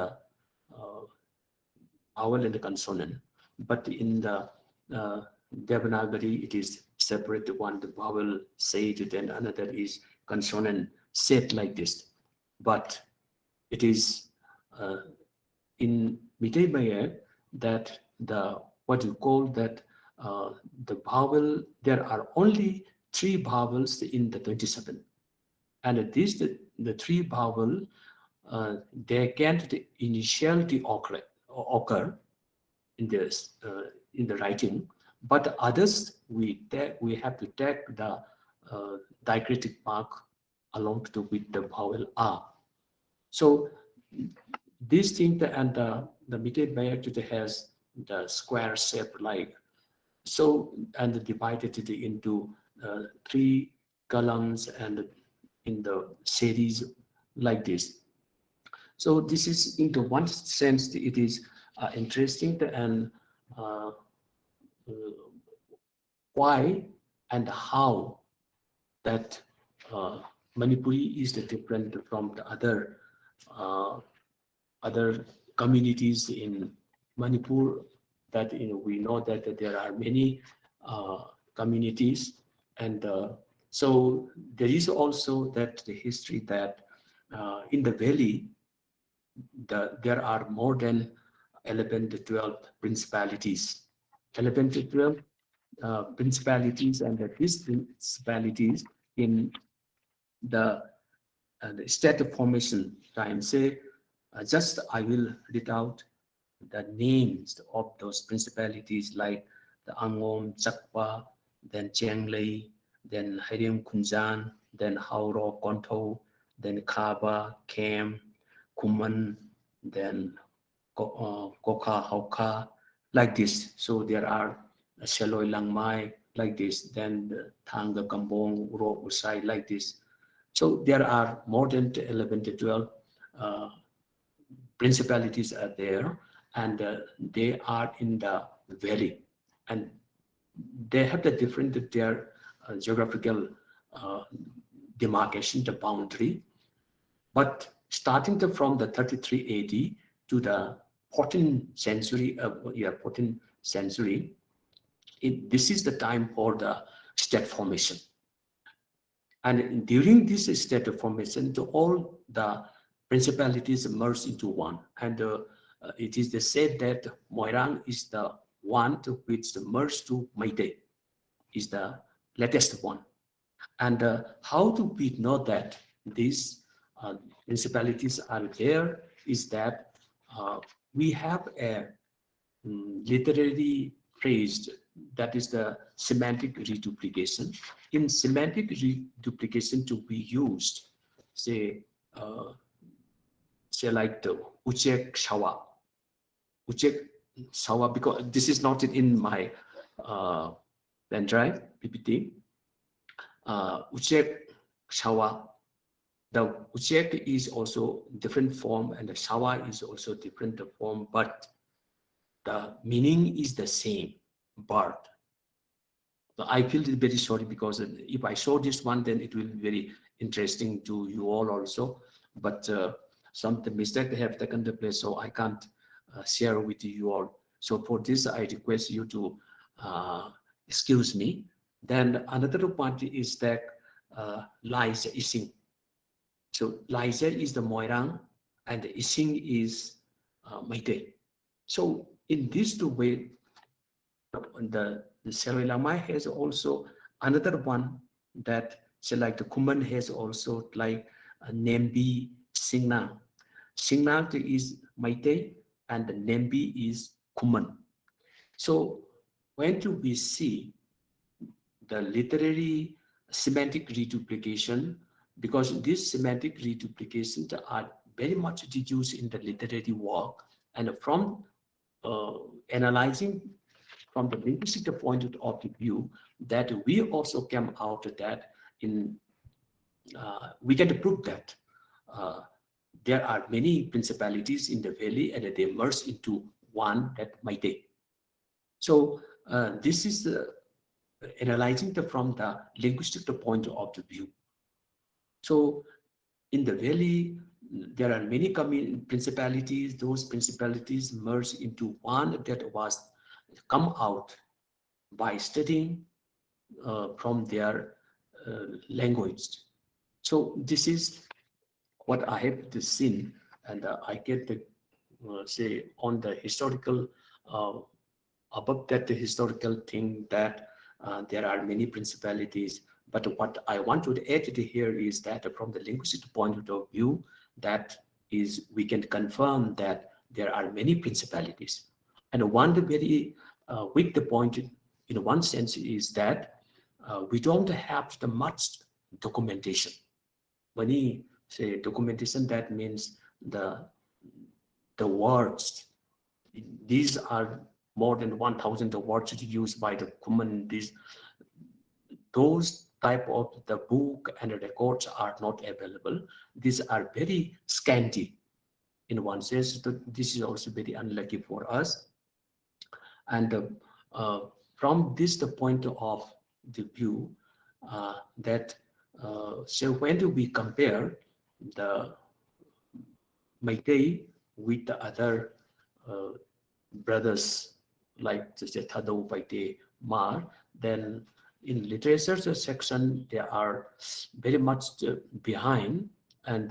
vowel and the consonant. But in the Devanagari, it is separate. One the vowel said, then another is consonant said like this. But it is in Mite-Mayak that the what you call that the vowel, there are only 3 vowels in the 27, and these the 3 vowel they can't the initiality occur in this in the writing, but others we have to take the diacritic mark along to with the vowel a. So this thing and the Mite-Mayak has the square shape like so, and divided it into 3 columns and in the series like this. So this is into one sense it is interesting and uh, why and how that Manipuri is different from the uh, other communities in Manipur. That we know that there are many communities, and so there is also that the history that in the valley there are more than 11 to 12 principalities. 11 to 12 principalities, and that these principalities in the state of formation time. Say, just I will read out the names of those principalities like the Angom, Chakpa, then Chianglei, then Hariam Kunjan, then Hauro, Konto, then Kaba, Kem, Kuman, then Koka, Hauka, like this. So there are Shaloi Langmai, like this, then the Thanga, Kambong, Uro, Usai, like this. So there are more than 11 to 12 uh, principalities are there, and they are in the valley, and they have the different their geographical uh, demarcation, the boundary. But starting from the 33 AD to the 14th century, 14th century, this is the time for the state formation. And during this state of formation, all the principalities merge into one. And it is said that Moirang is the one to which the merge to Meitei is the latest one. And how do we know that these principalities are there is that we have a literary phrase that is the semantic reduplication. In semantic reduplication to be used, say, say like the Uchek Shawa. Uchek Shawa, because this is not in my pen drive, PPT. Uchek Shawa. The Uchek is also different form and the Shawa is also different form, but the meaning is the same, bird. So I feel very sorry because if I show this one, then it will be very interesting to you all also. But some the mistake they have taken the place, so I can't share with you all. So for this, I request you to excuse me. Then another part is that lies Ising. So Liza is the Moirang and the Ising is Meitei. So in these two ways, the Seroy Lamai has also Another one that say like the Kuman has also like Nembi Singna. Singna is Maite and the Nembi is Kuman. So when do we see the literary semantic reduplication? Because these semantic reduplications are very much used in the literary work, and from uh, analyzing from the linguistic point of view, that we also came out that in we can prove that uh, there are many principalities in the valley and they merge into one, that Maite. So this is analyzing from the linguistic point of view. So in the valley, there are many principalities. Those principalities merge into one that was come out by studying from their language. So this is what I have seen, and I get the say on the historical uh, above that the historical thing that there are many principalities. But what I want to add to here is that from the linguistic point of view, that is we can confirm that there are many principalities. And one very weak point in one sense is that we don't have the much documentation. When you say documentation, that means the words. These are more than 1,000 words used by the common. Those type of the book and the records are not available. These are very scanty in one sense. This is also very unlucky for us. And from this the point of the view that so when do we compare the Meitei with the other uh, brothers like the Thado Paite Mar, then in literature section they are very much behind, and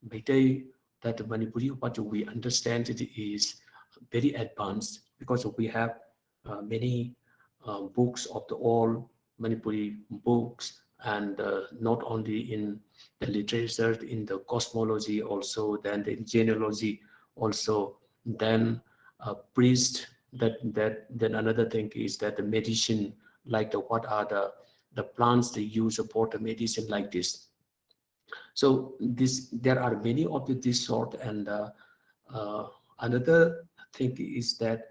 Meitei, that Manipuri what we understand it is very advanced because we have many books of the all Manipuri books, and not only in the literature, in the cosmology also, then the genealogy also, then priest. Then another thing is that the medicine, like the what are the plants they use for the medicine like this. So this there are many of this sort, and uh, another thing is that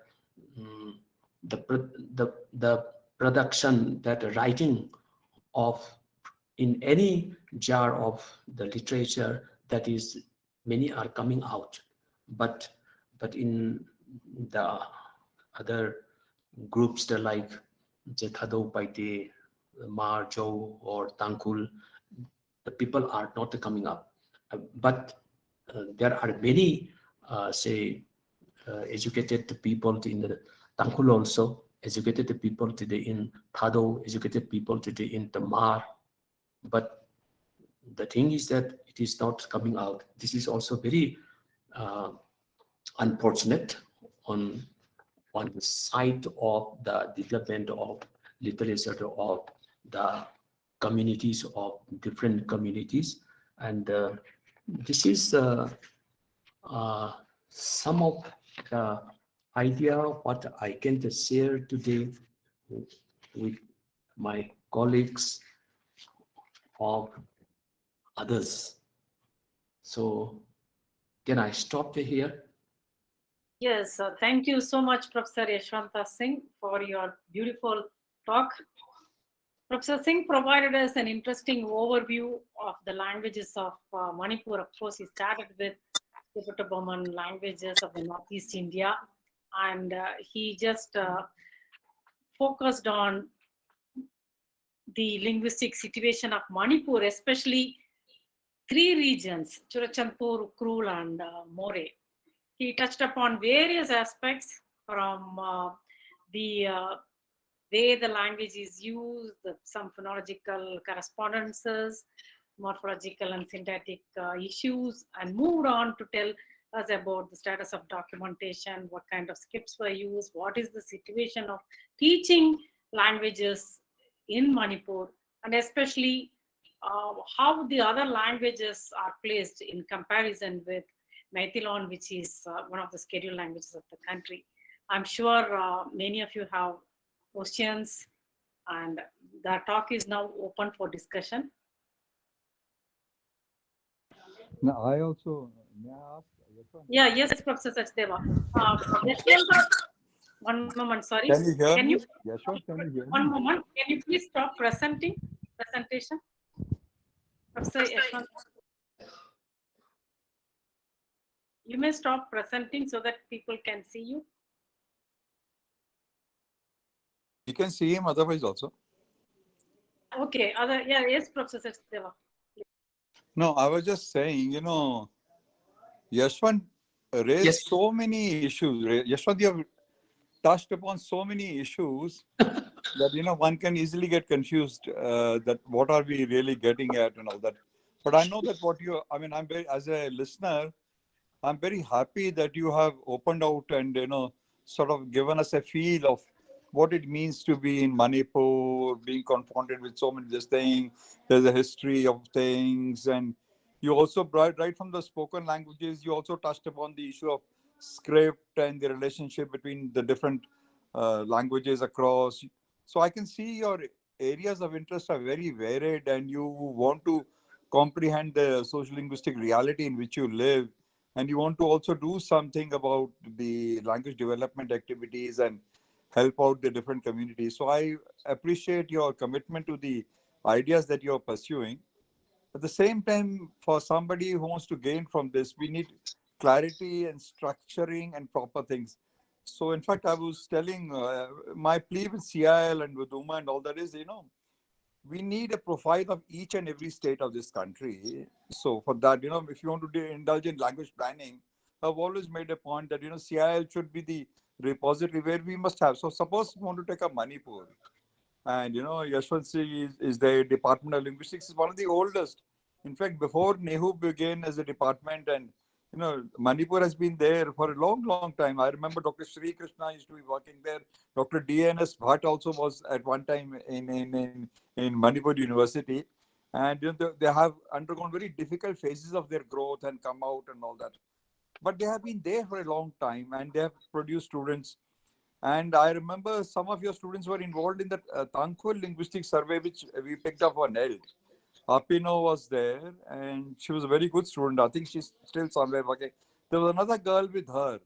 um, the production, that writing of in any jar of the literature, that is many are coming out, but in the other groups that like Jethado Paite, Marjo or Tankul, the people are not coming up. But there are many, say, educated people in the Tankul also, educated people today in Thado, educated people today in Tamar. But the thing is that it is not coming out. This is also very uh, unfortunate on the side of the development of literature of the communities of different communities. And this is uh, some of the idea what I can just share today with my colleagues of others. So can I stop here? Yes, thank you so much, Professor Yashawanta Singh, for your beautiful talk. Professor Singh provided us an interesting overview of the languages of Manipur. Of course, he started with Tibeto-Burman languages of the Northeast India, and he just focused on the linguistic situation of Manipur, especially three regions, Churachandpur, Ukrul, and More. He touched upon various aspects from the way the language is used, some phonological correspondences, morphological and syntactic issues, and moved on to tell us about the status of documentation, what kind of scripts were used, what is the situation of teaching languages in Manipur, and especially how the other languages are placed in comparison with Maithilon, which is one of the scheduled languages of the country. I'm sure many of you have questions, and the talk is now open for discussion. Now, I also, may I ask? Yeah, yes, Professor Sachdeva. Yashwanta, one moment, sorry. Can you hear Can me? you, Yashwant, can you hear one me? moment, can you please stop presentation? Professor Yashwanta, you may stop presenting so that people can see you. You can see him otherwise also. Okay, yes, Professor Sachdeva. No, I was just saying, Yashwant raised Yes. so many issues. Yashwant, you have touched upon so many issues that, one can easily get confused that what are we really getting at and all that. But I know that as a listener, I'm very happy that you have opened out and, sort of given us a feel of what it means to be in Manipur, being confronted with so many this thing. There's a history of things. And you also brought right from the spoken languages, you also touched upon the issue of script and the relationship between the different languages across. So I can see your areas of interest are very varied and you want to comprehend the social linguistic reality in which you live, and you want to also do something about the language development activities and help out the different communities. So I appreciate your commitment to the ideas that you're pursuing. At the same time, for somebody who wants to gain from this, we need clarity and structuring and proper things. So in fact, I was telling my plea with CIL and with UMA and all that is, we need a profile of each and every state of this country. So for that, if you want to indulge in language planning, I've always made a point that, CIL should be the repository where we must have. So suppose you want to take a Manipur, and, Yashwant Singh is the Department of Linguistics is one of the oldest. In fact, before Nehu began as a department, and, Manipur has been there for a long, long time. I remember Dr. Sri Krishna used to be working there. Dr. DNS Bhatt also was at one time in Manipur University. And, they have undergone very difficult phases of their growth and come out and all that. But they have been there for a long time and they have produced students. And I remember some of your students were involved in the Tangkhul linguistic survey, which we picked up on held. Apino was there, and she was a very good student. I think she's still somewhere working. There was another girl with her,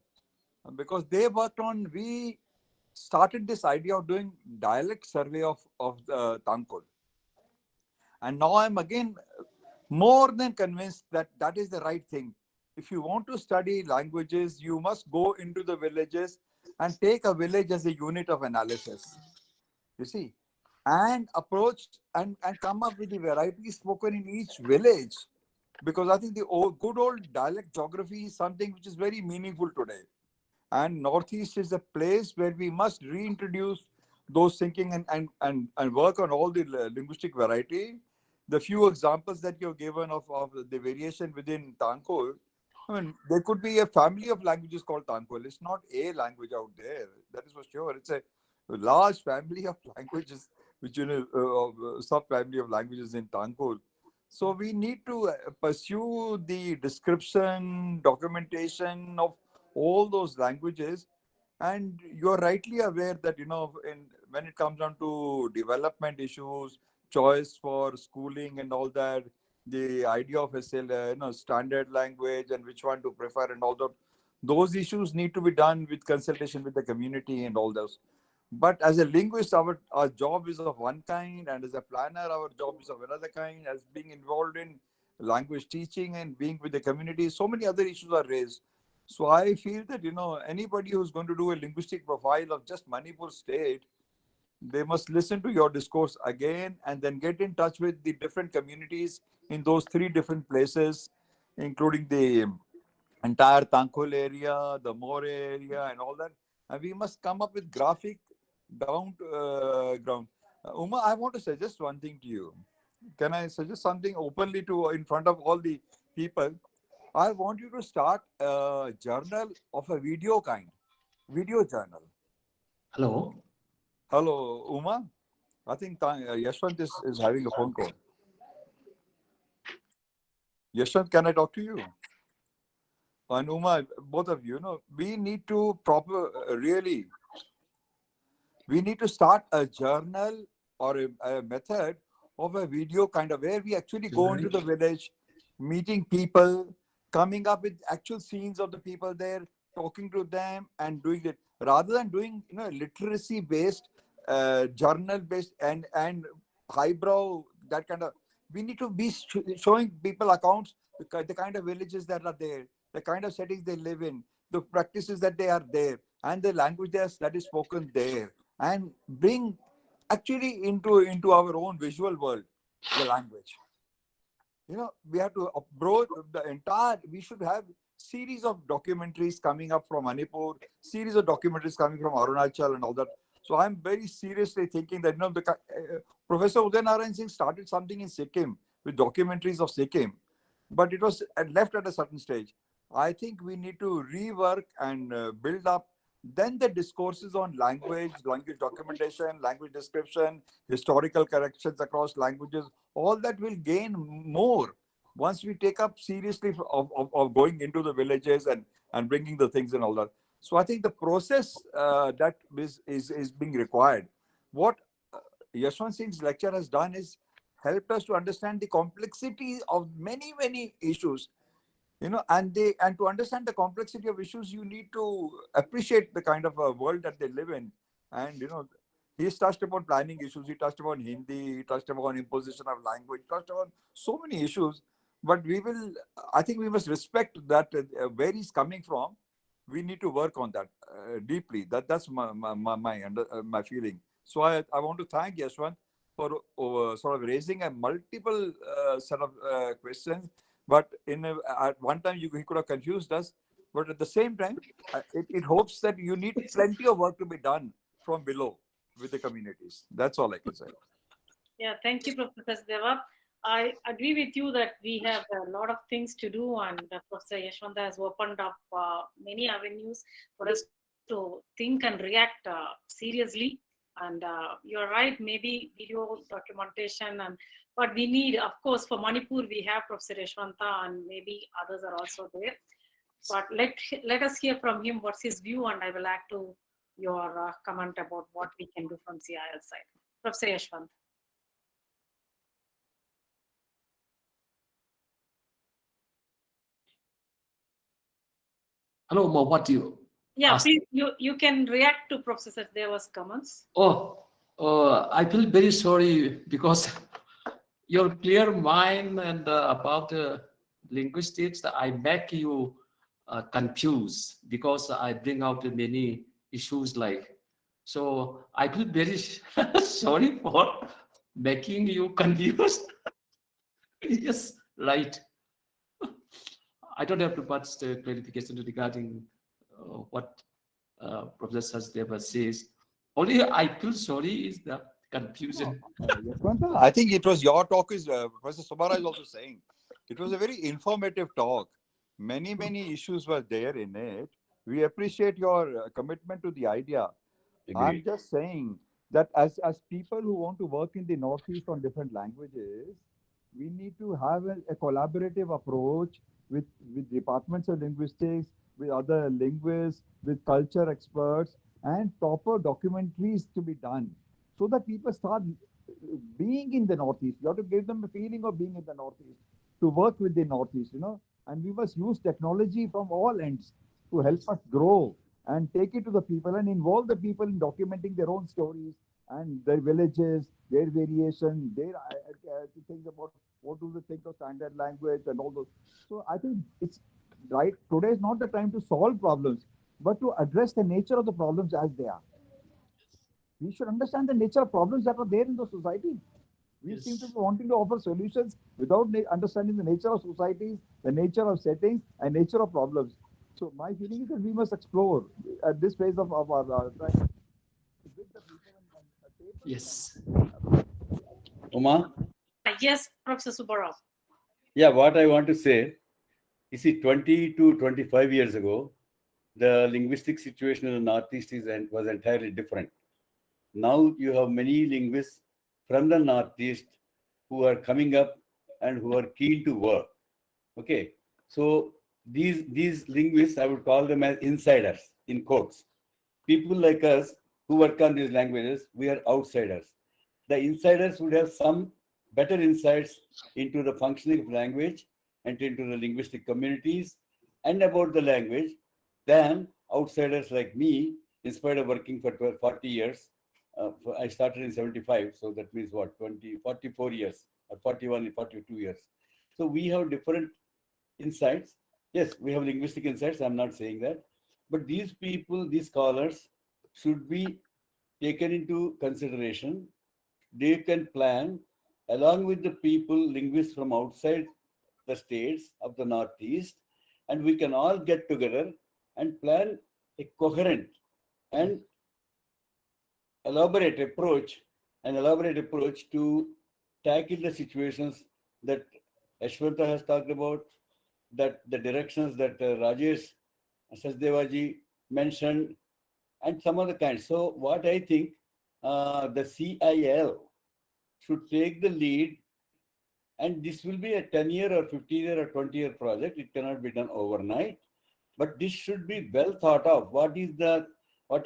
because they worked on. We started this idea of doing dialect survey of Tangkhul, and now I'm again more than convinced that that is the right thing. If you want to study languages, you must go into the villages and take a village as a unit of analysis. You see, and approach and come up with the varieties spoken in each village, because I think the good old dialect geography is something which is very meaningful today, and Northeast is a place where we must reintroduce those thinking and work on all the linguistic variety. The few examples that you've given of the variation within Tangkhul, I mean, there could be a family of languages called Tangkhul. It's not a language out there, that is for sure. It's a large family of languages, which, sub-family of languages in Tangkhul. So we need to pursue the description, documentation of all those languages. And you're rightly aware that, when it comes down to development issues, choice for schooling and all that, the idea of a standard language and which one to prefer and all that, those issues need to be done with consultation with the community and all those. But as a linguist, our job is of one kind, and as a planner, our job is of another kind. As being involved in language teaching and being with the community, so many other issues are raised. So I feel that, anybody who's going to do a linguistic profile of just Manipur state, they must listen to your discourse again and then get in touch with the different communities in those three different places, including the entire Tangkhul area, the More area, and all that. And we must come up with graphic down to ground. Uma, I want to suggest one thing to you. Can I suggest something openly to in front of all the people? I want you to start a journal of a video kind, video journal. Hello. Hello, Uma. I think Yashwant is having a phone call. Yashwant, can I talk to you? And Uma, both of you, we need to we need to start a journal or a method of a video kind of where we actually go into the village, meeting people, coming up with actual scenes of the people there, talking to them and doing it rather than doing literacy based, journal based and highbrow, that kind of. We need to be showing people accounts, the kind of villages that are there, the kind of settings they live in, the practices that they are there, and the language that is spoken there, and bring actually into our own visual world the language. We have to approach the entire. We should have series of documentaries coming up from Manipur, series of documentaries coming from Arunachal and all that. So I'm very seriously thinking that Professor Uday Narayan Singh started something in Sikkim with documentaries of Sikkim, but it was left at a certain stage. I think we need to rework and build up then the discourses on language documentation, language description, historical corrections across languages. All that will gain more once we take up seriously of going into the villages and bringing the things and all that. So I think the process that is being required. What Yashwant Singh's lecture has done is helped us to understand the complexity of many issues, and to understand the complexity of issues, you need to appreciate the kind of a world that they live in. And he's touched upon planning issues, he touched upon Hindi, he touched upon imposition of language, touched upon so many issues. But I think we must respect that where he's coming from. We need to work on that deeply. That's my feeling. So I want to thank Yashwant for sort of raising a multiple set of questions. But at one time he could have confused us. But at the same time, it hopes that you need plenty of work to be done from below with the communities. That's all I can say. Yeah, thank you, Professor Deva. I agree with you that we have a lot of things to do, and Professor Yashwanta has opened up many avenues for us to think and react seriously. And you're right, maybe video documentation, but we need, of course, for Manipur we have Professor Yashwanta, and maybe others are also there. But let us hear from him what's his view, and I will add to your comment about what we can do from CIL side. Professor Yashwant. Hello, Ma, what do you Yeah, ask? please, you can react to Professor Deva's comments. I feel very sorry because your clear mind and about linguistics, I make you confused because I bring out many issues like. So I feel very sorry for making you confused. Yes, right. I don't have too much clarification regarding what Professor Deva says. Only I feel sorry is the confusion. Yashwanta, I think it was your talk, is Professor Subara is also saying. It was a very informative talk. Many issues were there in it. We appreciate your commitment to the idea. I'm just saying that as people who want to work in the Northeast on different languages, we need to have a collaborative approach with departments of linguistics, with other linguists, with culture experts, and proper documentaries to be done so that people start being in the Northeast. You have to give them a feeling of being in the Northeast, to work with the Northeast, and we must use technology from all ends to help us grow and take it to the people and involve the people in documenting their own stories and their villages, their variation, their things about what do they think of standard language and all those. So I think it's right. Today is not the time to solve problems, but to address the nature of the problems as they are. We should understand the nature of problems that are there in the society. We seem to be wanting to offer solutions without understanding the nature of societies, the nature of settings, and nature of problems. So my feeling is that we must explore at this phase of our time with the people and take. Yes. Uma? Yes, Professor Subbarav. Yeah, what I want to say, you see, 20 to 25 years ago, the linguistic situation in the Northeast was entirely different. Now you have many linguists from the Northeast who are coming up and who are keen to work. Okay, so these linguists, I would call them as insiders in quotes. People like us who work on these languages, we are outsiders. The insiders would have some better insights into the functioning of language and into the linguistic communities and about the language than outsiders like me, in spite of working for 12, 40 years. I started in 75, so that means what, 20, 44 years, or 41, 42 years. So we have different insights. Yes, we have linguistic insights, I'm not saying that. But these people, these scholars, should be taken into consideration. They can plan along with the people, linguists from outside the states of the Northeast, and we can all get together and plan a coherent and elaborate approach, to tackle the situations that Yashawanta has talked about, that the directions that Rajesh Sachdevaji mentioned, and some other kinds. So what I think, the CIL should take the lead, and this will be a 10-year or 15-year or 20-year project. It cannot be done overnight, but this should be well thought of. What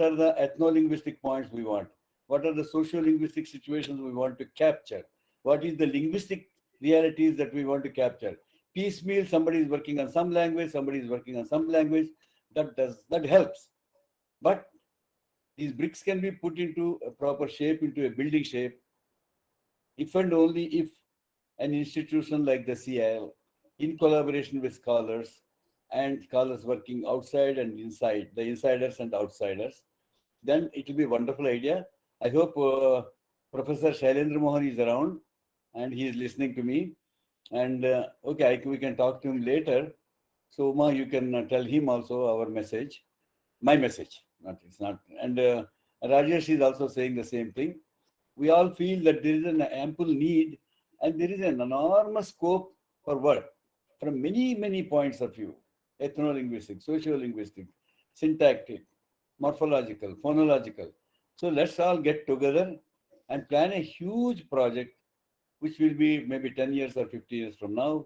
are the ethno-linguistic points we want? What are the socio-linguistic situations we want to capture? What is the linguistic realities that we want to capture? Piecemeal, somebody is working on some language, somebody is working on some language. That helps. But these bricks can be put into a proper shape, into a building shape, if and only if an institution like the CIL, in collaboration with scholars and scholars working outside and inside, the insiders and outsiders, then it will be a wonderful idea. I hope Professor Shailendra Mohan is around and he is listening to me. And okay, we can talk to him later. So Uma, you can tell him also our message, my message. It's not. And Rajesh is also saying the same thing. We all feel that there is an ample need and there is an enormous scope for work from many, many points of view: ethno-linguistic, socio-linguistic, syntactic, morphological, phonological. So let's all get together and plan a huge project, which will be maybe 10 years or 50 years from now,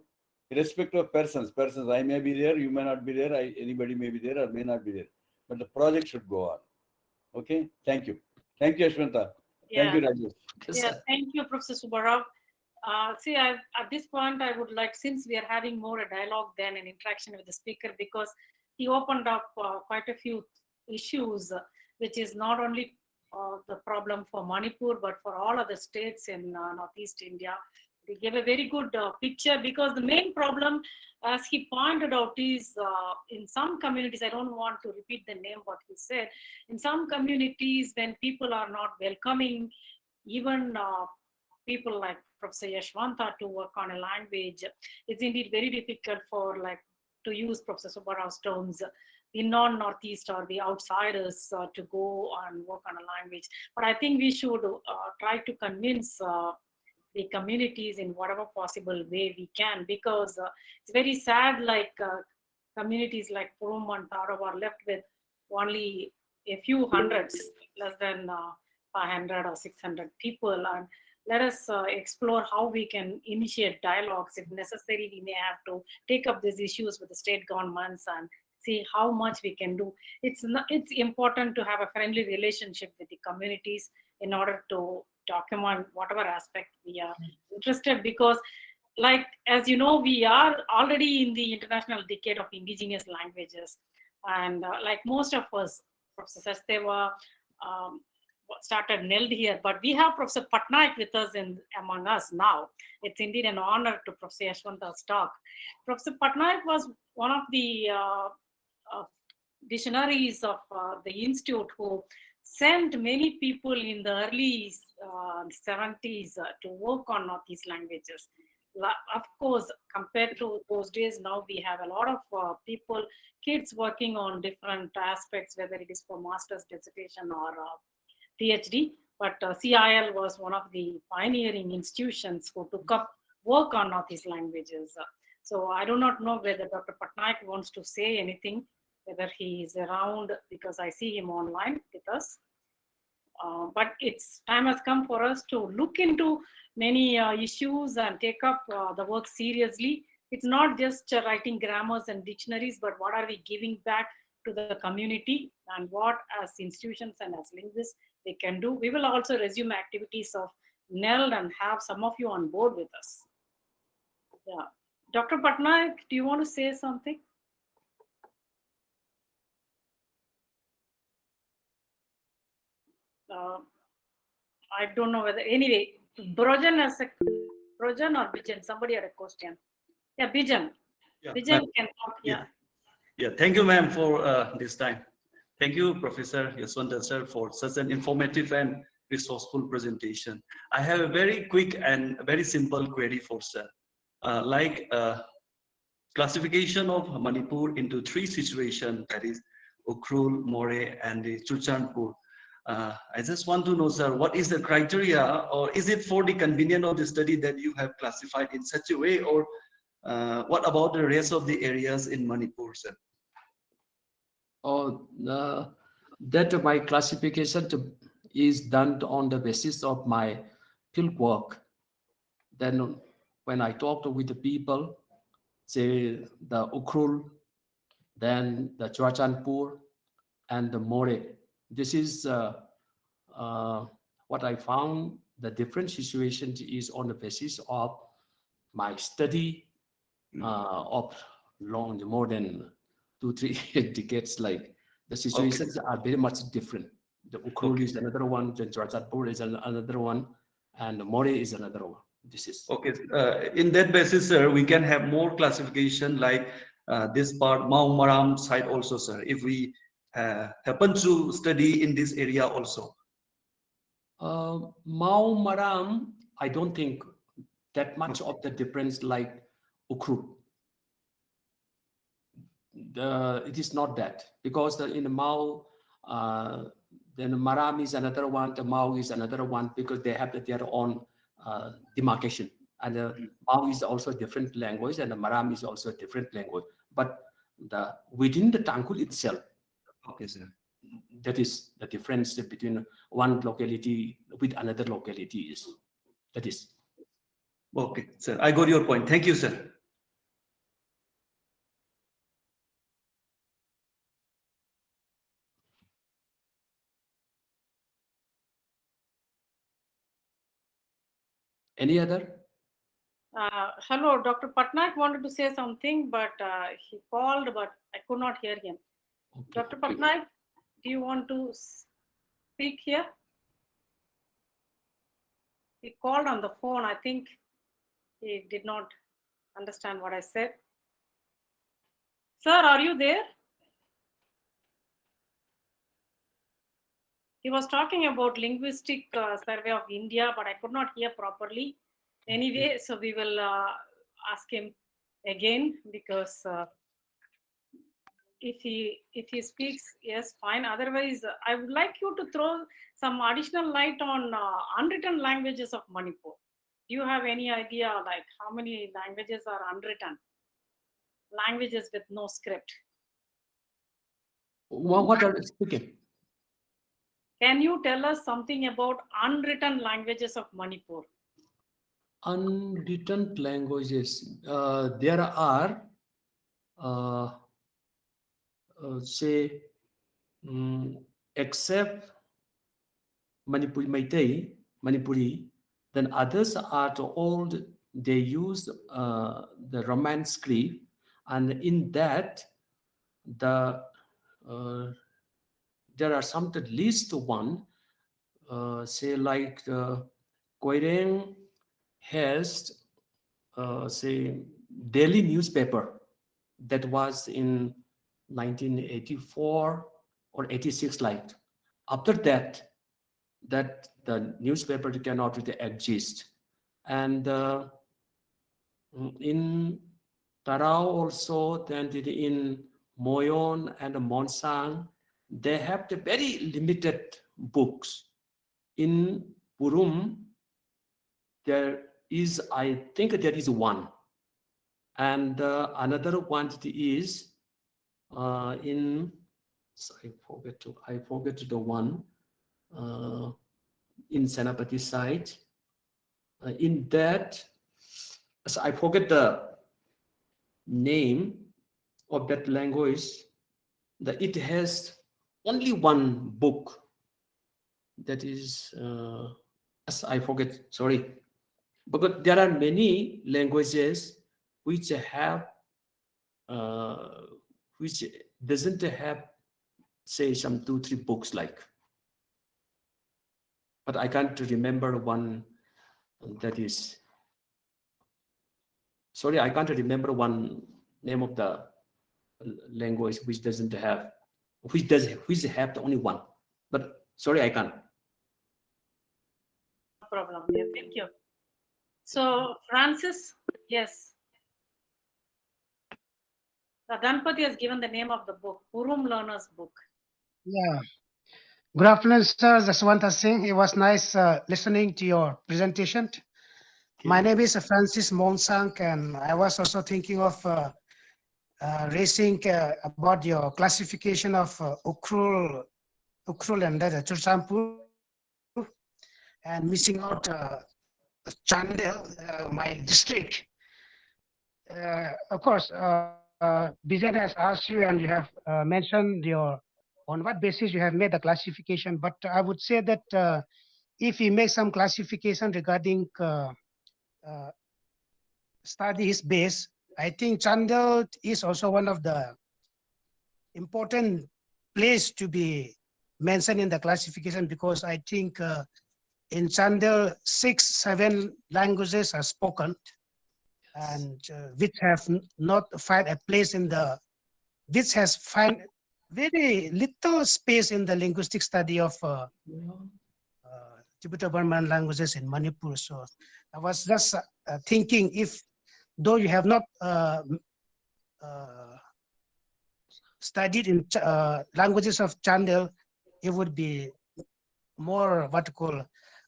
irrespective of persons. I may be there, you may not be there, anybody may be there or may not be there. But the project should go on. Okay, thank you. Thank you, Yashawanta. Thank you, Rajesh. Yeah, thank you, Professor Subbarao. At this point, I would like, since we are having more a dialogue than an interaction with the speaker, because he opened up quite a few issues, which is not only the problem for Manipur, but for all other states in Northeast India. He gave a very good picture, because the main problem, as he pointed out, is in some communities, I don't want to repeat the name what he said, in some communities when people are not welcoming, even people like Professor Yashawanta to work on a language, it's indeed very difficult for, like, to use Professor Subbarao's terms, the non-Northeast or the outsiders to go and work on a language. But I think we should try to convince the communities in whatever possible way we can, because it's very sad, like communities like Purum and Tarav are left with only a few hundreds, less than 500 or 600 people. And let us explore how we can initiate dialogues. If necessary, we may have to take up these issues with the state governments and see how much we can do. It's important to have a friendly relationship with the communities in order to document whatever aspect we are interested, because, like, as you know, we are already in the International Decade of Indigenous Languages, and like most of us, Professor Sachdeva started NELD here, but we have Professor Patnaik with us among us now. It's indeed an honor to Professor Yashwanta's talk. Professor Patnaik was one of the visionaries of the Institute who sent many people in the early 70s to work on these languages. Of course, compared to those days, now we have a lot of people, kids working on different aspects, whether it is for master's dissertation or PhD. But CIL was one of the pioneering institutions who took up work on these languages. So I do not know whether Dr. Patnaik wants to say anything, whether he is around, because I see him online with us. But it's time has come for us to look into many issues and take up the work seriously. It's not just writing grammars and dictionaries, but what are we giving back to the community, and what as institutions and as linguists they can do. We will also resume activities of NEL and have some of you on board with us. Yeah. Dr. Patnaik, do you want to say something? I don't know whether, anyway, Brojan has a, Brojan or Bijan, somebody had a question. Yeah, Bijan. Yeah, Bijan can talk, yeah. yeah. Thank you, ma'am, for this time. Thank you, Professor Yashawanta sir, for such an informative and resourceful presentation. I have a very quick and very simple query for sir. Classification of Manipur into three situations, that is Ukhrul, More, and the Chuchanpur. I just want to know, sir, what is the criteria, or is it for the convenience of the study that you have classified in such a way, or what about the rest of the areas in Manipur, sir? Oh, that my classification is done on the basis of my field work. Then when I talked with the people, say the Ukhrul, then the Chuachanpur, and the More. This is what I found. The different situations is on the basis of my study of more than 2-3 decades. Like the situations are very much different. The Ukhrul is another one, the Chuachanpur is another one, and the More is another one. This is Okay. In that basis, sir, we can have more classification like this part, Mau Maram side also, sir, if we happen to study in this area also. Mau Maram, I don't think that much of the difference like Ukhrul. It is not that, because in the Mau, then Maram is another one, the Mau is another one, because they have their own demarcation. And Mau is also a different language, and the Maram is also a different language. But within the Tangkhul itself, Okay, sir. that is the difference between one locality with another locality is. That is. Okay, sir. I got your point. Thank you, sir. Any other? Hello, Dr. Patnaik wanted to say something, but he called, but I could not hear him. Okay. Dr. Patnaik, do you want to speak here? He called on the phone. I think he did not understand what I said. Sir, are you there? He was talking about linguistic survey of India, but I could not hear properly. Anyway, so we will ask him again, because if he speaks, yes, fine. Otherwise, I would like you to throw some additional light on unwritten languages of Manipur. Do you have any idea, like how many languages are unwritten? Languages with no script. What are you speaking? Can you tell us something about unwritten languages of Manipur? Unwritten languages. There are, say, except Manipuri, then others are the old. They use the Romance script, and in that, there are some at least one. Say like Koireng has say daily newspaper that was in 1984 or 86. Like after that the newspaper cannot really exist. And in Tarao also, then in Moyon and Monsang, they have the very limited books. In Purum, there is, I think there is one. And another quantity is in, so I forget the one. in Senapati side. In that, so I forget the name of that language. That it has only one book. That is, I forget. Sorry, but there are many languages which have, which doesn't have, say, some 2-3 books like. But I can't remember one that is. Sorry, I can't remember one name of the language which doesn't have, which have the only one. But sorry, I can't. No problem. Yeah, thank you. So, Francis, yes. Ganpati has given the name of the book, Urum Learner's Book. Yeah. Good afternoon, sir. Yashawanta Singh. It was nice listening to your presentation. My name is Francis Monsank, and I was also thinking of raising about your classification of Ukrul and the Churchampur, and missing out Chandel, my district. Of course, Bijan has asked you, and you have mentioned on what basis you have made the classification. But I would say that if you make some classification regarding studies base, I think Chandel is also one of the important place to be mentioned in the classification, because I think in Chandel 6-7 languages are spoken, and which have not find a place in the, which has find very little space in the linguistic study of Tibeto-Burman languages in Manipur. So I was just thinking, if though you have not studied in languages of Chandel, it would be more what to call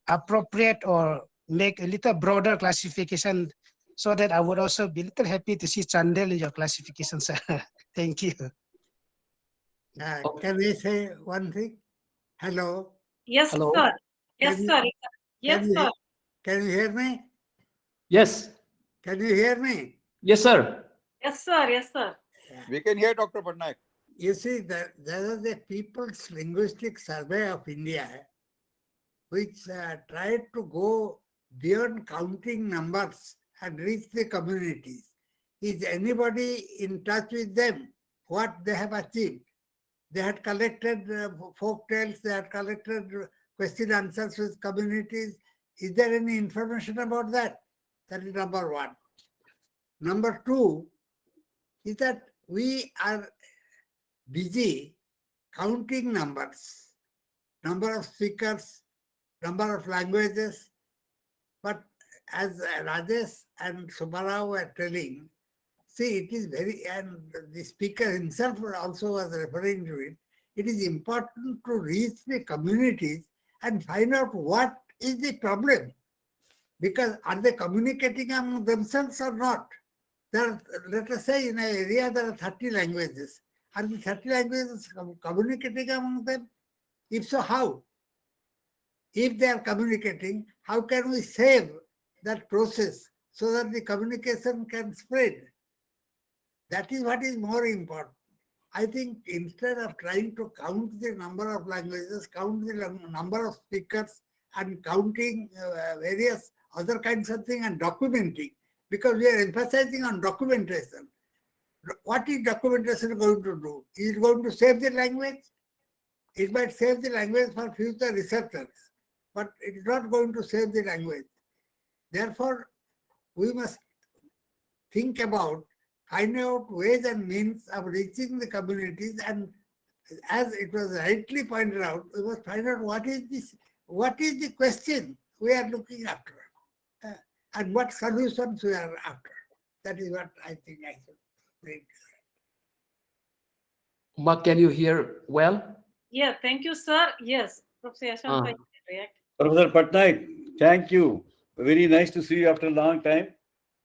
appropriate, or make a little broader classification, so that I would also be a little happy to see Chandel in your classification, sir. Thank you. Can we say one thing? Hello. Yes, Hello. sir. Yes, Can you- sir. Yes, Can you, sir. can you hear me? Yes. Can you hear me? Yes, sir. Yes, sir. Yes, sir. We can hear Dr. Patnaik. You see, there is a People's Linguistic Survey of India, which tried to go beyond counting numbers and reach the communities. Is anybody in touch with them? What they have achieved? They had collected folk tales, they had collected question answers with communities. Is there any information about that? That is number one. Number two is that we are busy counting numbers, number of speakers, number of languages. But as Rajesh and Subbarao were telling, see, it is very, and the speaker himself also was referring to it, it is important to reach the communities and find out what is the problem. Because are they communicating among themselves or not? There, let us say in an area there are 30 languages. Are the 30 languages communicating among them? If so, how? If they are communicating, how can we save that process so that the communication can spread? That is what is more important. I think instead of trying to count the number of languages, count the number of speakers, and counting various other kinds of things and documenting, because we are emphasizing on documentation. What is documentation going to do? Is it going to save the language? It might save the language for future researchers, but it is not going to save the language. Therefore, we must think about finding out ways and means of reaching the communities, and as it was rightly pointed out, we must find out what is the question we are looking after, and what solutions we are after. That is what I think I should say. Mark, can you hear well? Yeah, thank you, sir. Yes, Professor Yashawanta, you can react. Professor Patnaik, thank you. Very nice to see you after a long time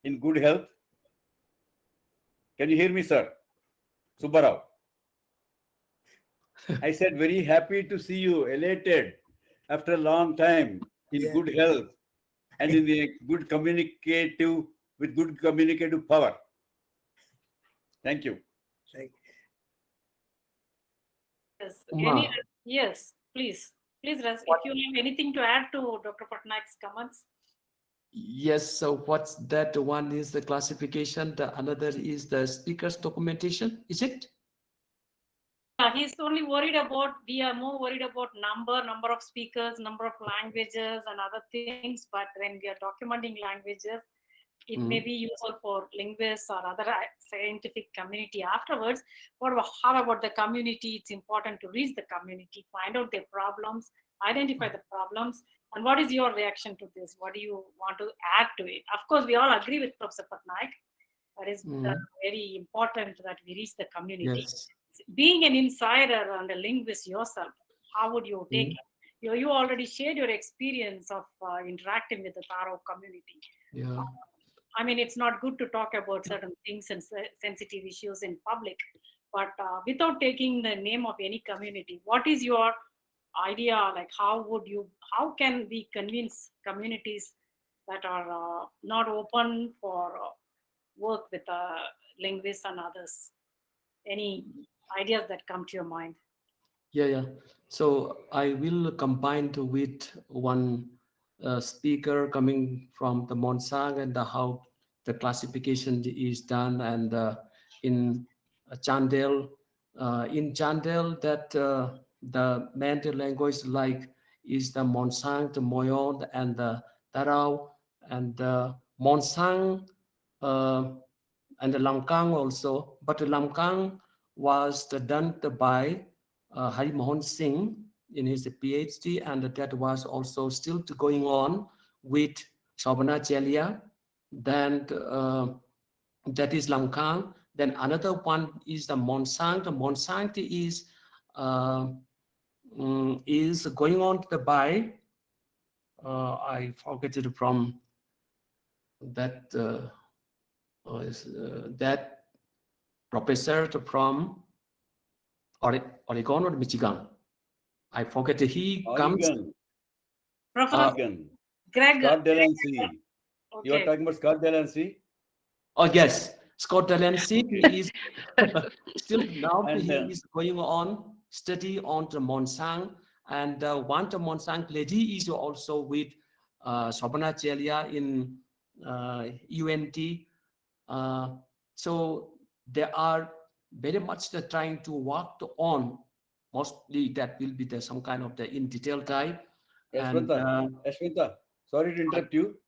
in good health. Can you hear me, sir? Subbarao. I said very happy to see you, elated after a long time in Yeah. good health and in the good communicative power. Thank you. Like, Yes, Uma, yes, please. Please, if you have anything to add to Dr. Patnaik's comments. yes, so what's that? One is the classification, the another is the speaker's documentation, is it? He's only worried about, we are more worried about number of speakers, number of languages and other things. But when we are documenting languages, it may be useful for linguists or other scientific community afterwards. How about the community? It's important to reach the community, find out their problems, identify the problems. And what is your reaction to this? What do you want to add to it? Of course, we all agree with Professor Patnaik. That is very important that we reach the community. Yes. Being an insider and a linguist yourself, how would you take it? You already shared your experience of interacting with the Taro community. Yeah. I mean, it's not good to talk about certain things and sensitive issues in public, but without taking the name of any community, what is your idea? Like, how can we convince communities that are not open for work with linguists and others? Any ideas that come to your mind? Yeah. So I will combine with one speaker coming from the Monsang and how the classification is done, and in Chandel, that the main language like is the Monsang, the Moyon, and the Tarao, and the Monsang and the Lamkang also, but the Lamkang was done by Hari Mohan Singh in his PhD, and that was also still going on with Shobana Chelia. Then that is Lamkang. Then another one is the Monsang. The Monsang is going on by I forget it from that that professor from Oregon or Michigan. I forget. He comes. Professor Oregon. Greg. Scott Delancey. You are Okay. talking about Scott Delancey? Oh yes, Scott Delancey is still now And, he is going on study on the Monsang, and one the Monsang lady is also with Shobana Chelia in UNT. So they are very much trying to work on. Mostly that will be some kind of the in detail type. Yashwanta, sorry to interrupt you.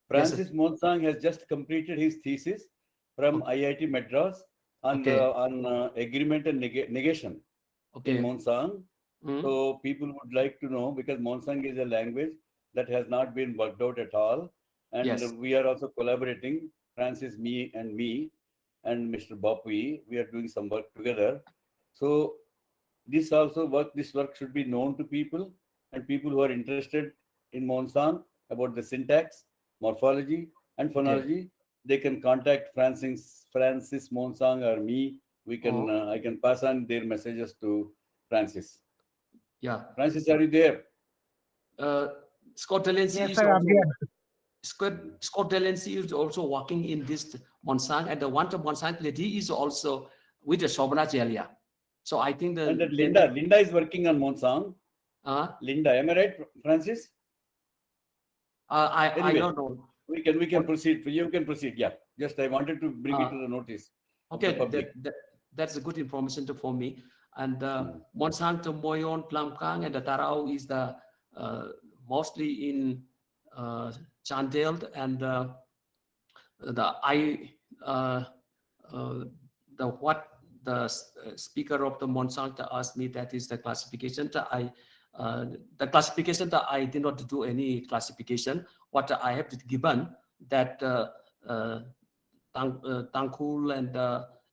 Yes, Francis Monsang has just completed his thesis from IIT Madras on agreement and negation in Monsang. So people would like to know, because Monsang is a language that has not been worked out at all. And we are also collaborating, Francis, me, and Mr. Bapui. We are doing some work together. So this work should be known to people, and people who are interested in Monsang about the syntax, morphology, and phonology, they can contact Francis Monsang or me. We can I can pass on their messages to Francis. Yeah. Francis, are you there? Scott Delancey Yes, is sir, I'm also here. Scott Delancey is also working in this Monsang, and the one to Monsang lady is also with the Shobana Chelia. So I think And that Linda is working on Monsang. Linda, am I right, Francis? I don't know. We can proceed. You can proceed. Yeah. Just I wanted to bring it to the notice of the public. That's a good information for me. And Monsang to Moyon, Lamkang, and the Tarao is the mostly in Chandel, and the speaker of the Monsang asked me, that is the classification. The classification that I did not do any classification. What I have given that Tangkul and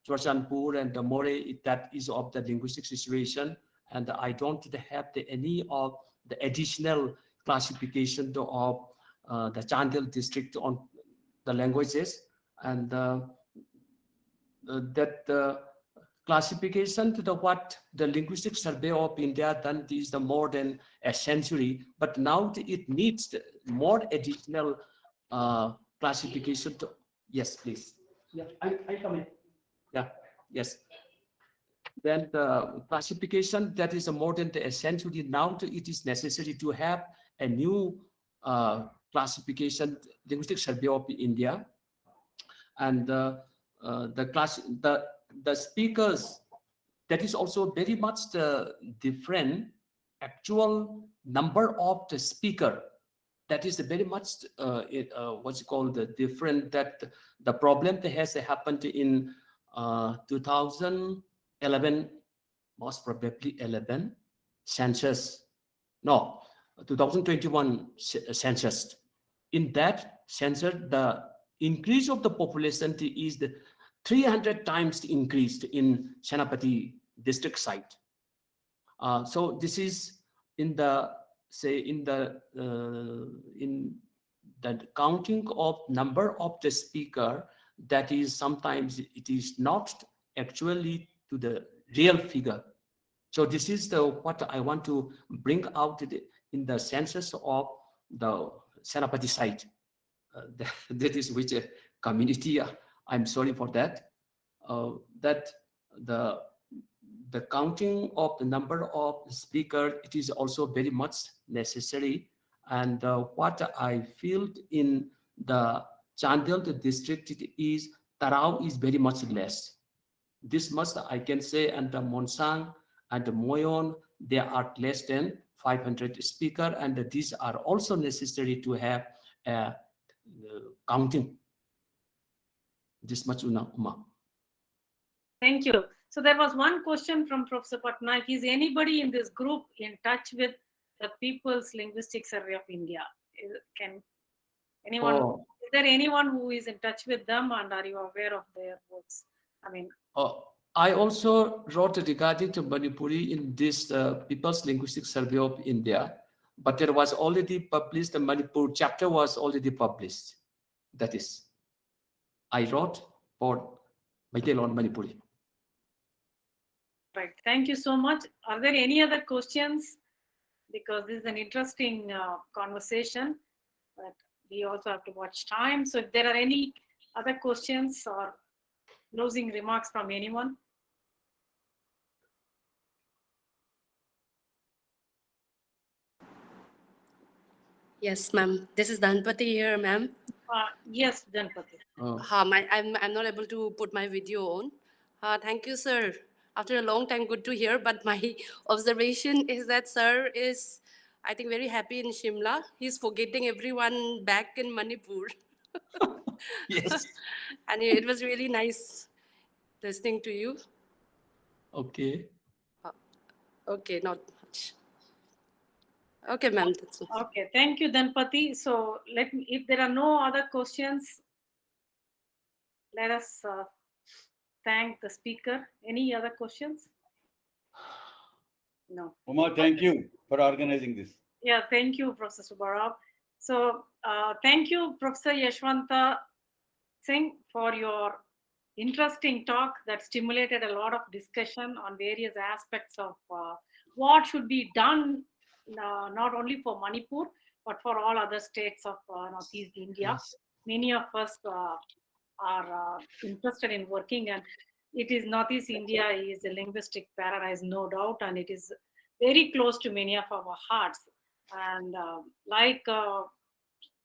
Chorchanpur and the More, that is of the linguistic situation, and I don't have any of the additional classification of the Chandel district on the languages, and that classification to the what the Linguistic Survey of India done is the more than a century, but now it needs more additional classification to, yes, please. Yeah, I come in. Yeah, yes. Then the classification that is more than a century now, it is necessary to have a new classification, Linguistic Survey of India, and the speakers, that is also very much the different actual number of the speaker, that is very much what's called the different, that the problem that has happened in 2011, most probably 11 census, no, 2021 census. In that census, the increase of the population is the 300 times increased in Senapati district site. So this is in the, say, in the counting of number of the speaker, that is sometimes it is not actually to the real figure. So this is the what I want to bring out in the census of the Senapati site. That is which community. I'm sorry for that. That the counting of the number of speakers, it is also very much necessary. And what I feel in the Chandel district is Tarao is very much less. This much I can say, and the Monsang and the Moyon, they are less than 500 speakers, and these are also necessary to have counting. This much, Uma. Thank you. So there was one question from Professor Patnaik. Is anybody in this group in touch with the People's Linguistic Survey of India? Can anyone, is there anyone who is in touch with them, and are you aware of their works? I mean, I also wrote regarding to Manipuri in this People's Linguistic Survey of India, but there was already published, the Manipur chapter was already published. That is, I wrote for Maitel Manipuri. Right. Thank you so much. Are there any other questions? Because this is an interesting conversation, but we also have to watch time. So if there are any other questions or closing remarks from anyone? Yes, ma'am. This is Dhanpati here, ma'am. Yes, Dhanpati. I'm not able to put my video on. Thank you, sir. After a long time, good to hear. But my observation is that sir is, I think, very happy in Shimla. He's forgetting everyone back in Manipur. Yes. And it was really nice listening to you. Okay. Okay, not much. Okay, ma'am. Okay, thank you, Dhanpati. So let me, if there are no other questions, let us thank the speaker. Any other questions? No. Uma, thank you for organizing this. Yeah, thank you, Professor Subbarao. So thank you, Professor Yashawanta Singh, for your interesting talk that stimulated a lot of discussion on various aspects of what should be done, not only for Manipur, but for all other states of Northeast India. Yes. Many of us are interested in working, and it is Northeast India is a linguistic paradise, no doubt, and it is very close to many of our hearts. And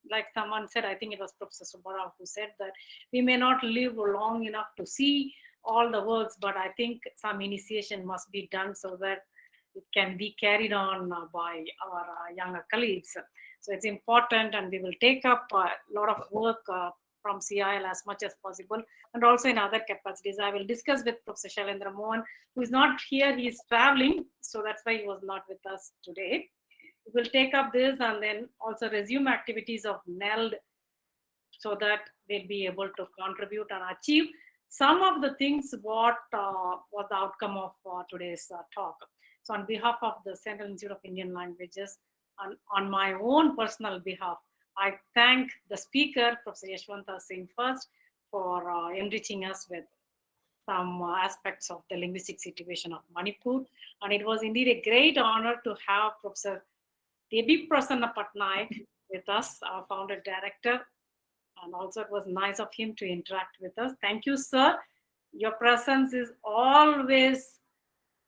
like someone said, I think it was Professor Subbarao who said that we may not live long enough to see all the works, but I think some initiation must be done so that it can be carried on by our younger colleagues. So it's important, and we will take up a lot of work from CIL as much as possible, and also in other capacities. I will discuss with Professor Shailendra Mohan, who is not here, he is traveling, so that's why he was not with us today. We will take up this and then also resume activities of NELD so that they'll be able to contribute and achieve some of the things what was the outcome of today's talk. So on behalf of the Central Institute of Indian Languages, on my own personal behalf, I thank the speaker, Professor Yashawanta Singh, first for enriching us with some aspects of the linguistic situation of Manipur. And it was indeed a great honor to have Professor Devi Prasanna Patnaik with us, our founder director. And also it was nice of him to interact with us. Thank you, sir. Your presence is always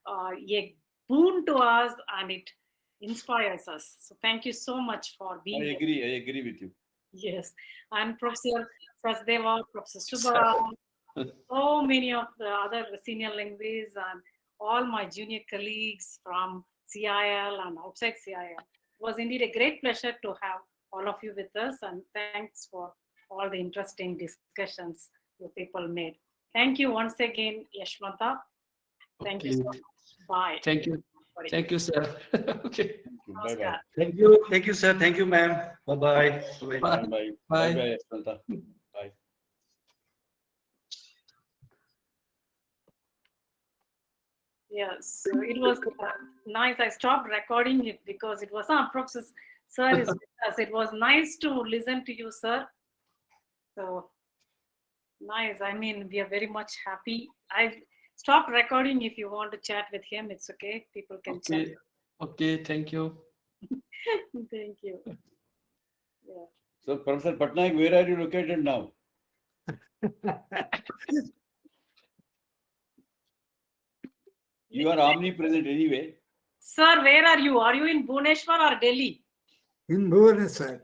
a boon to us, and it inspires us. So thank you so much for being here. I agree with you. Yes, and Professor Sasdeva, Professor Subba, so many of the other senior linguists and all my junior colleagues from CIL and outside CIL. It was indeed a great pleasure to have all of you with us, and thanks for all the interesting discussions you people made. Thank you once again, Yashawanta. Thank you so much. Bye. Thank you. Thank you, sir. Okay. Bye bye. Thank you, sir. Thank you, ma'am. Bye-bye. Bye Bye. bye. Bye. Bye bye, Yashwanta. Bye. Yes, so it was nice. I stopped recording it because it was Professor Sir is with us. It was nice to listen to you, sir. So nice. I mean, we are very much happy. I stopped recording. If you want to chat with him, it's okay. People can chat. Okay. Okay. Thank you. Thank you. Yeah. So, Professor Patnaik, where are you located now? You are omnipresent anyway. Sir, where are you? Are you in Bhubaneswar or Delhi? In Bhubaneswar.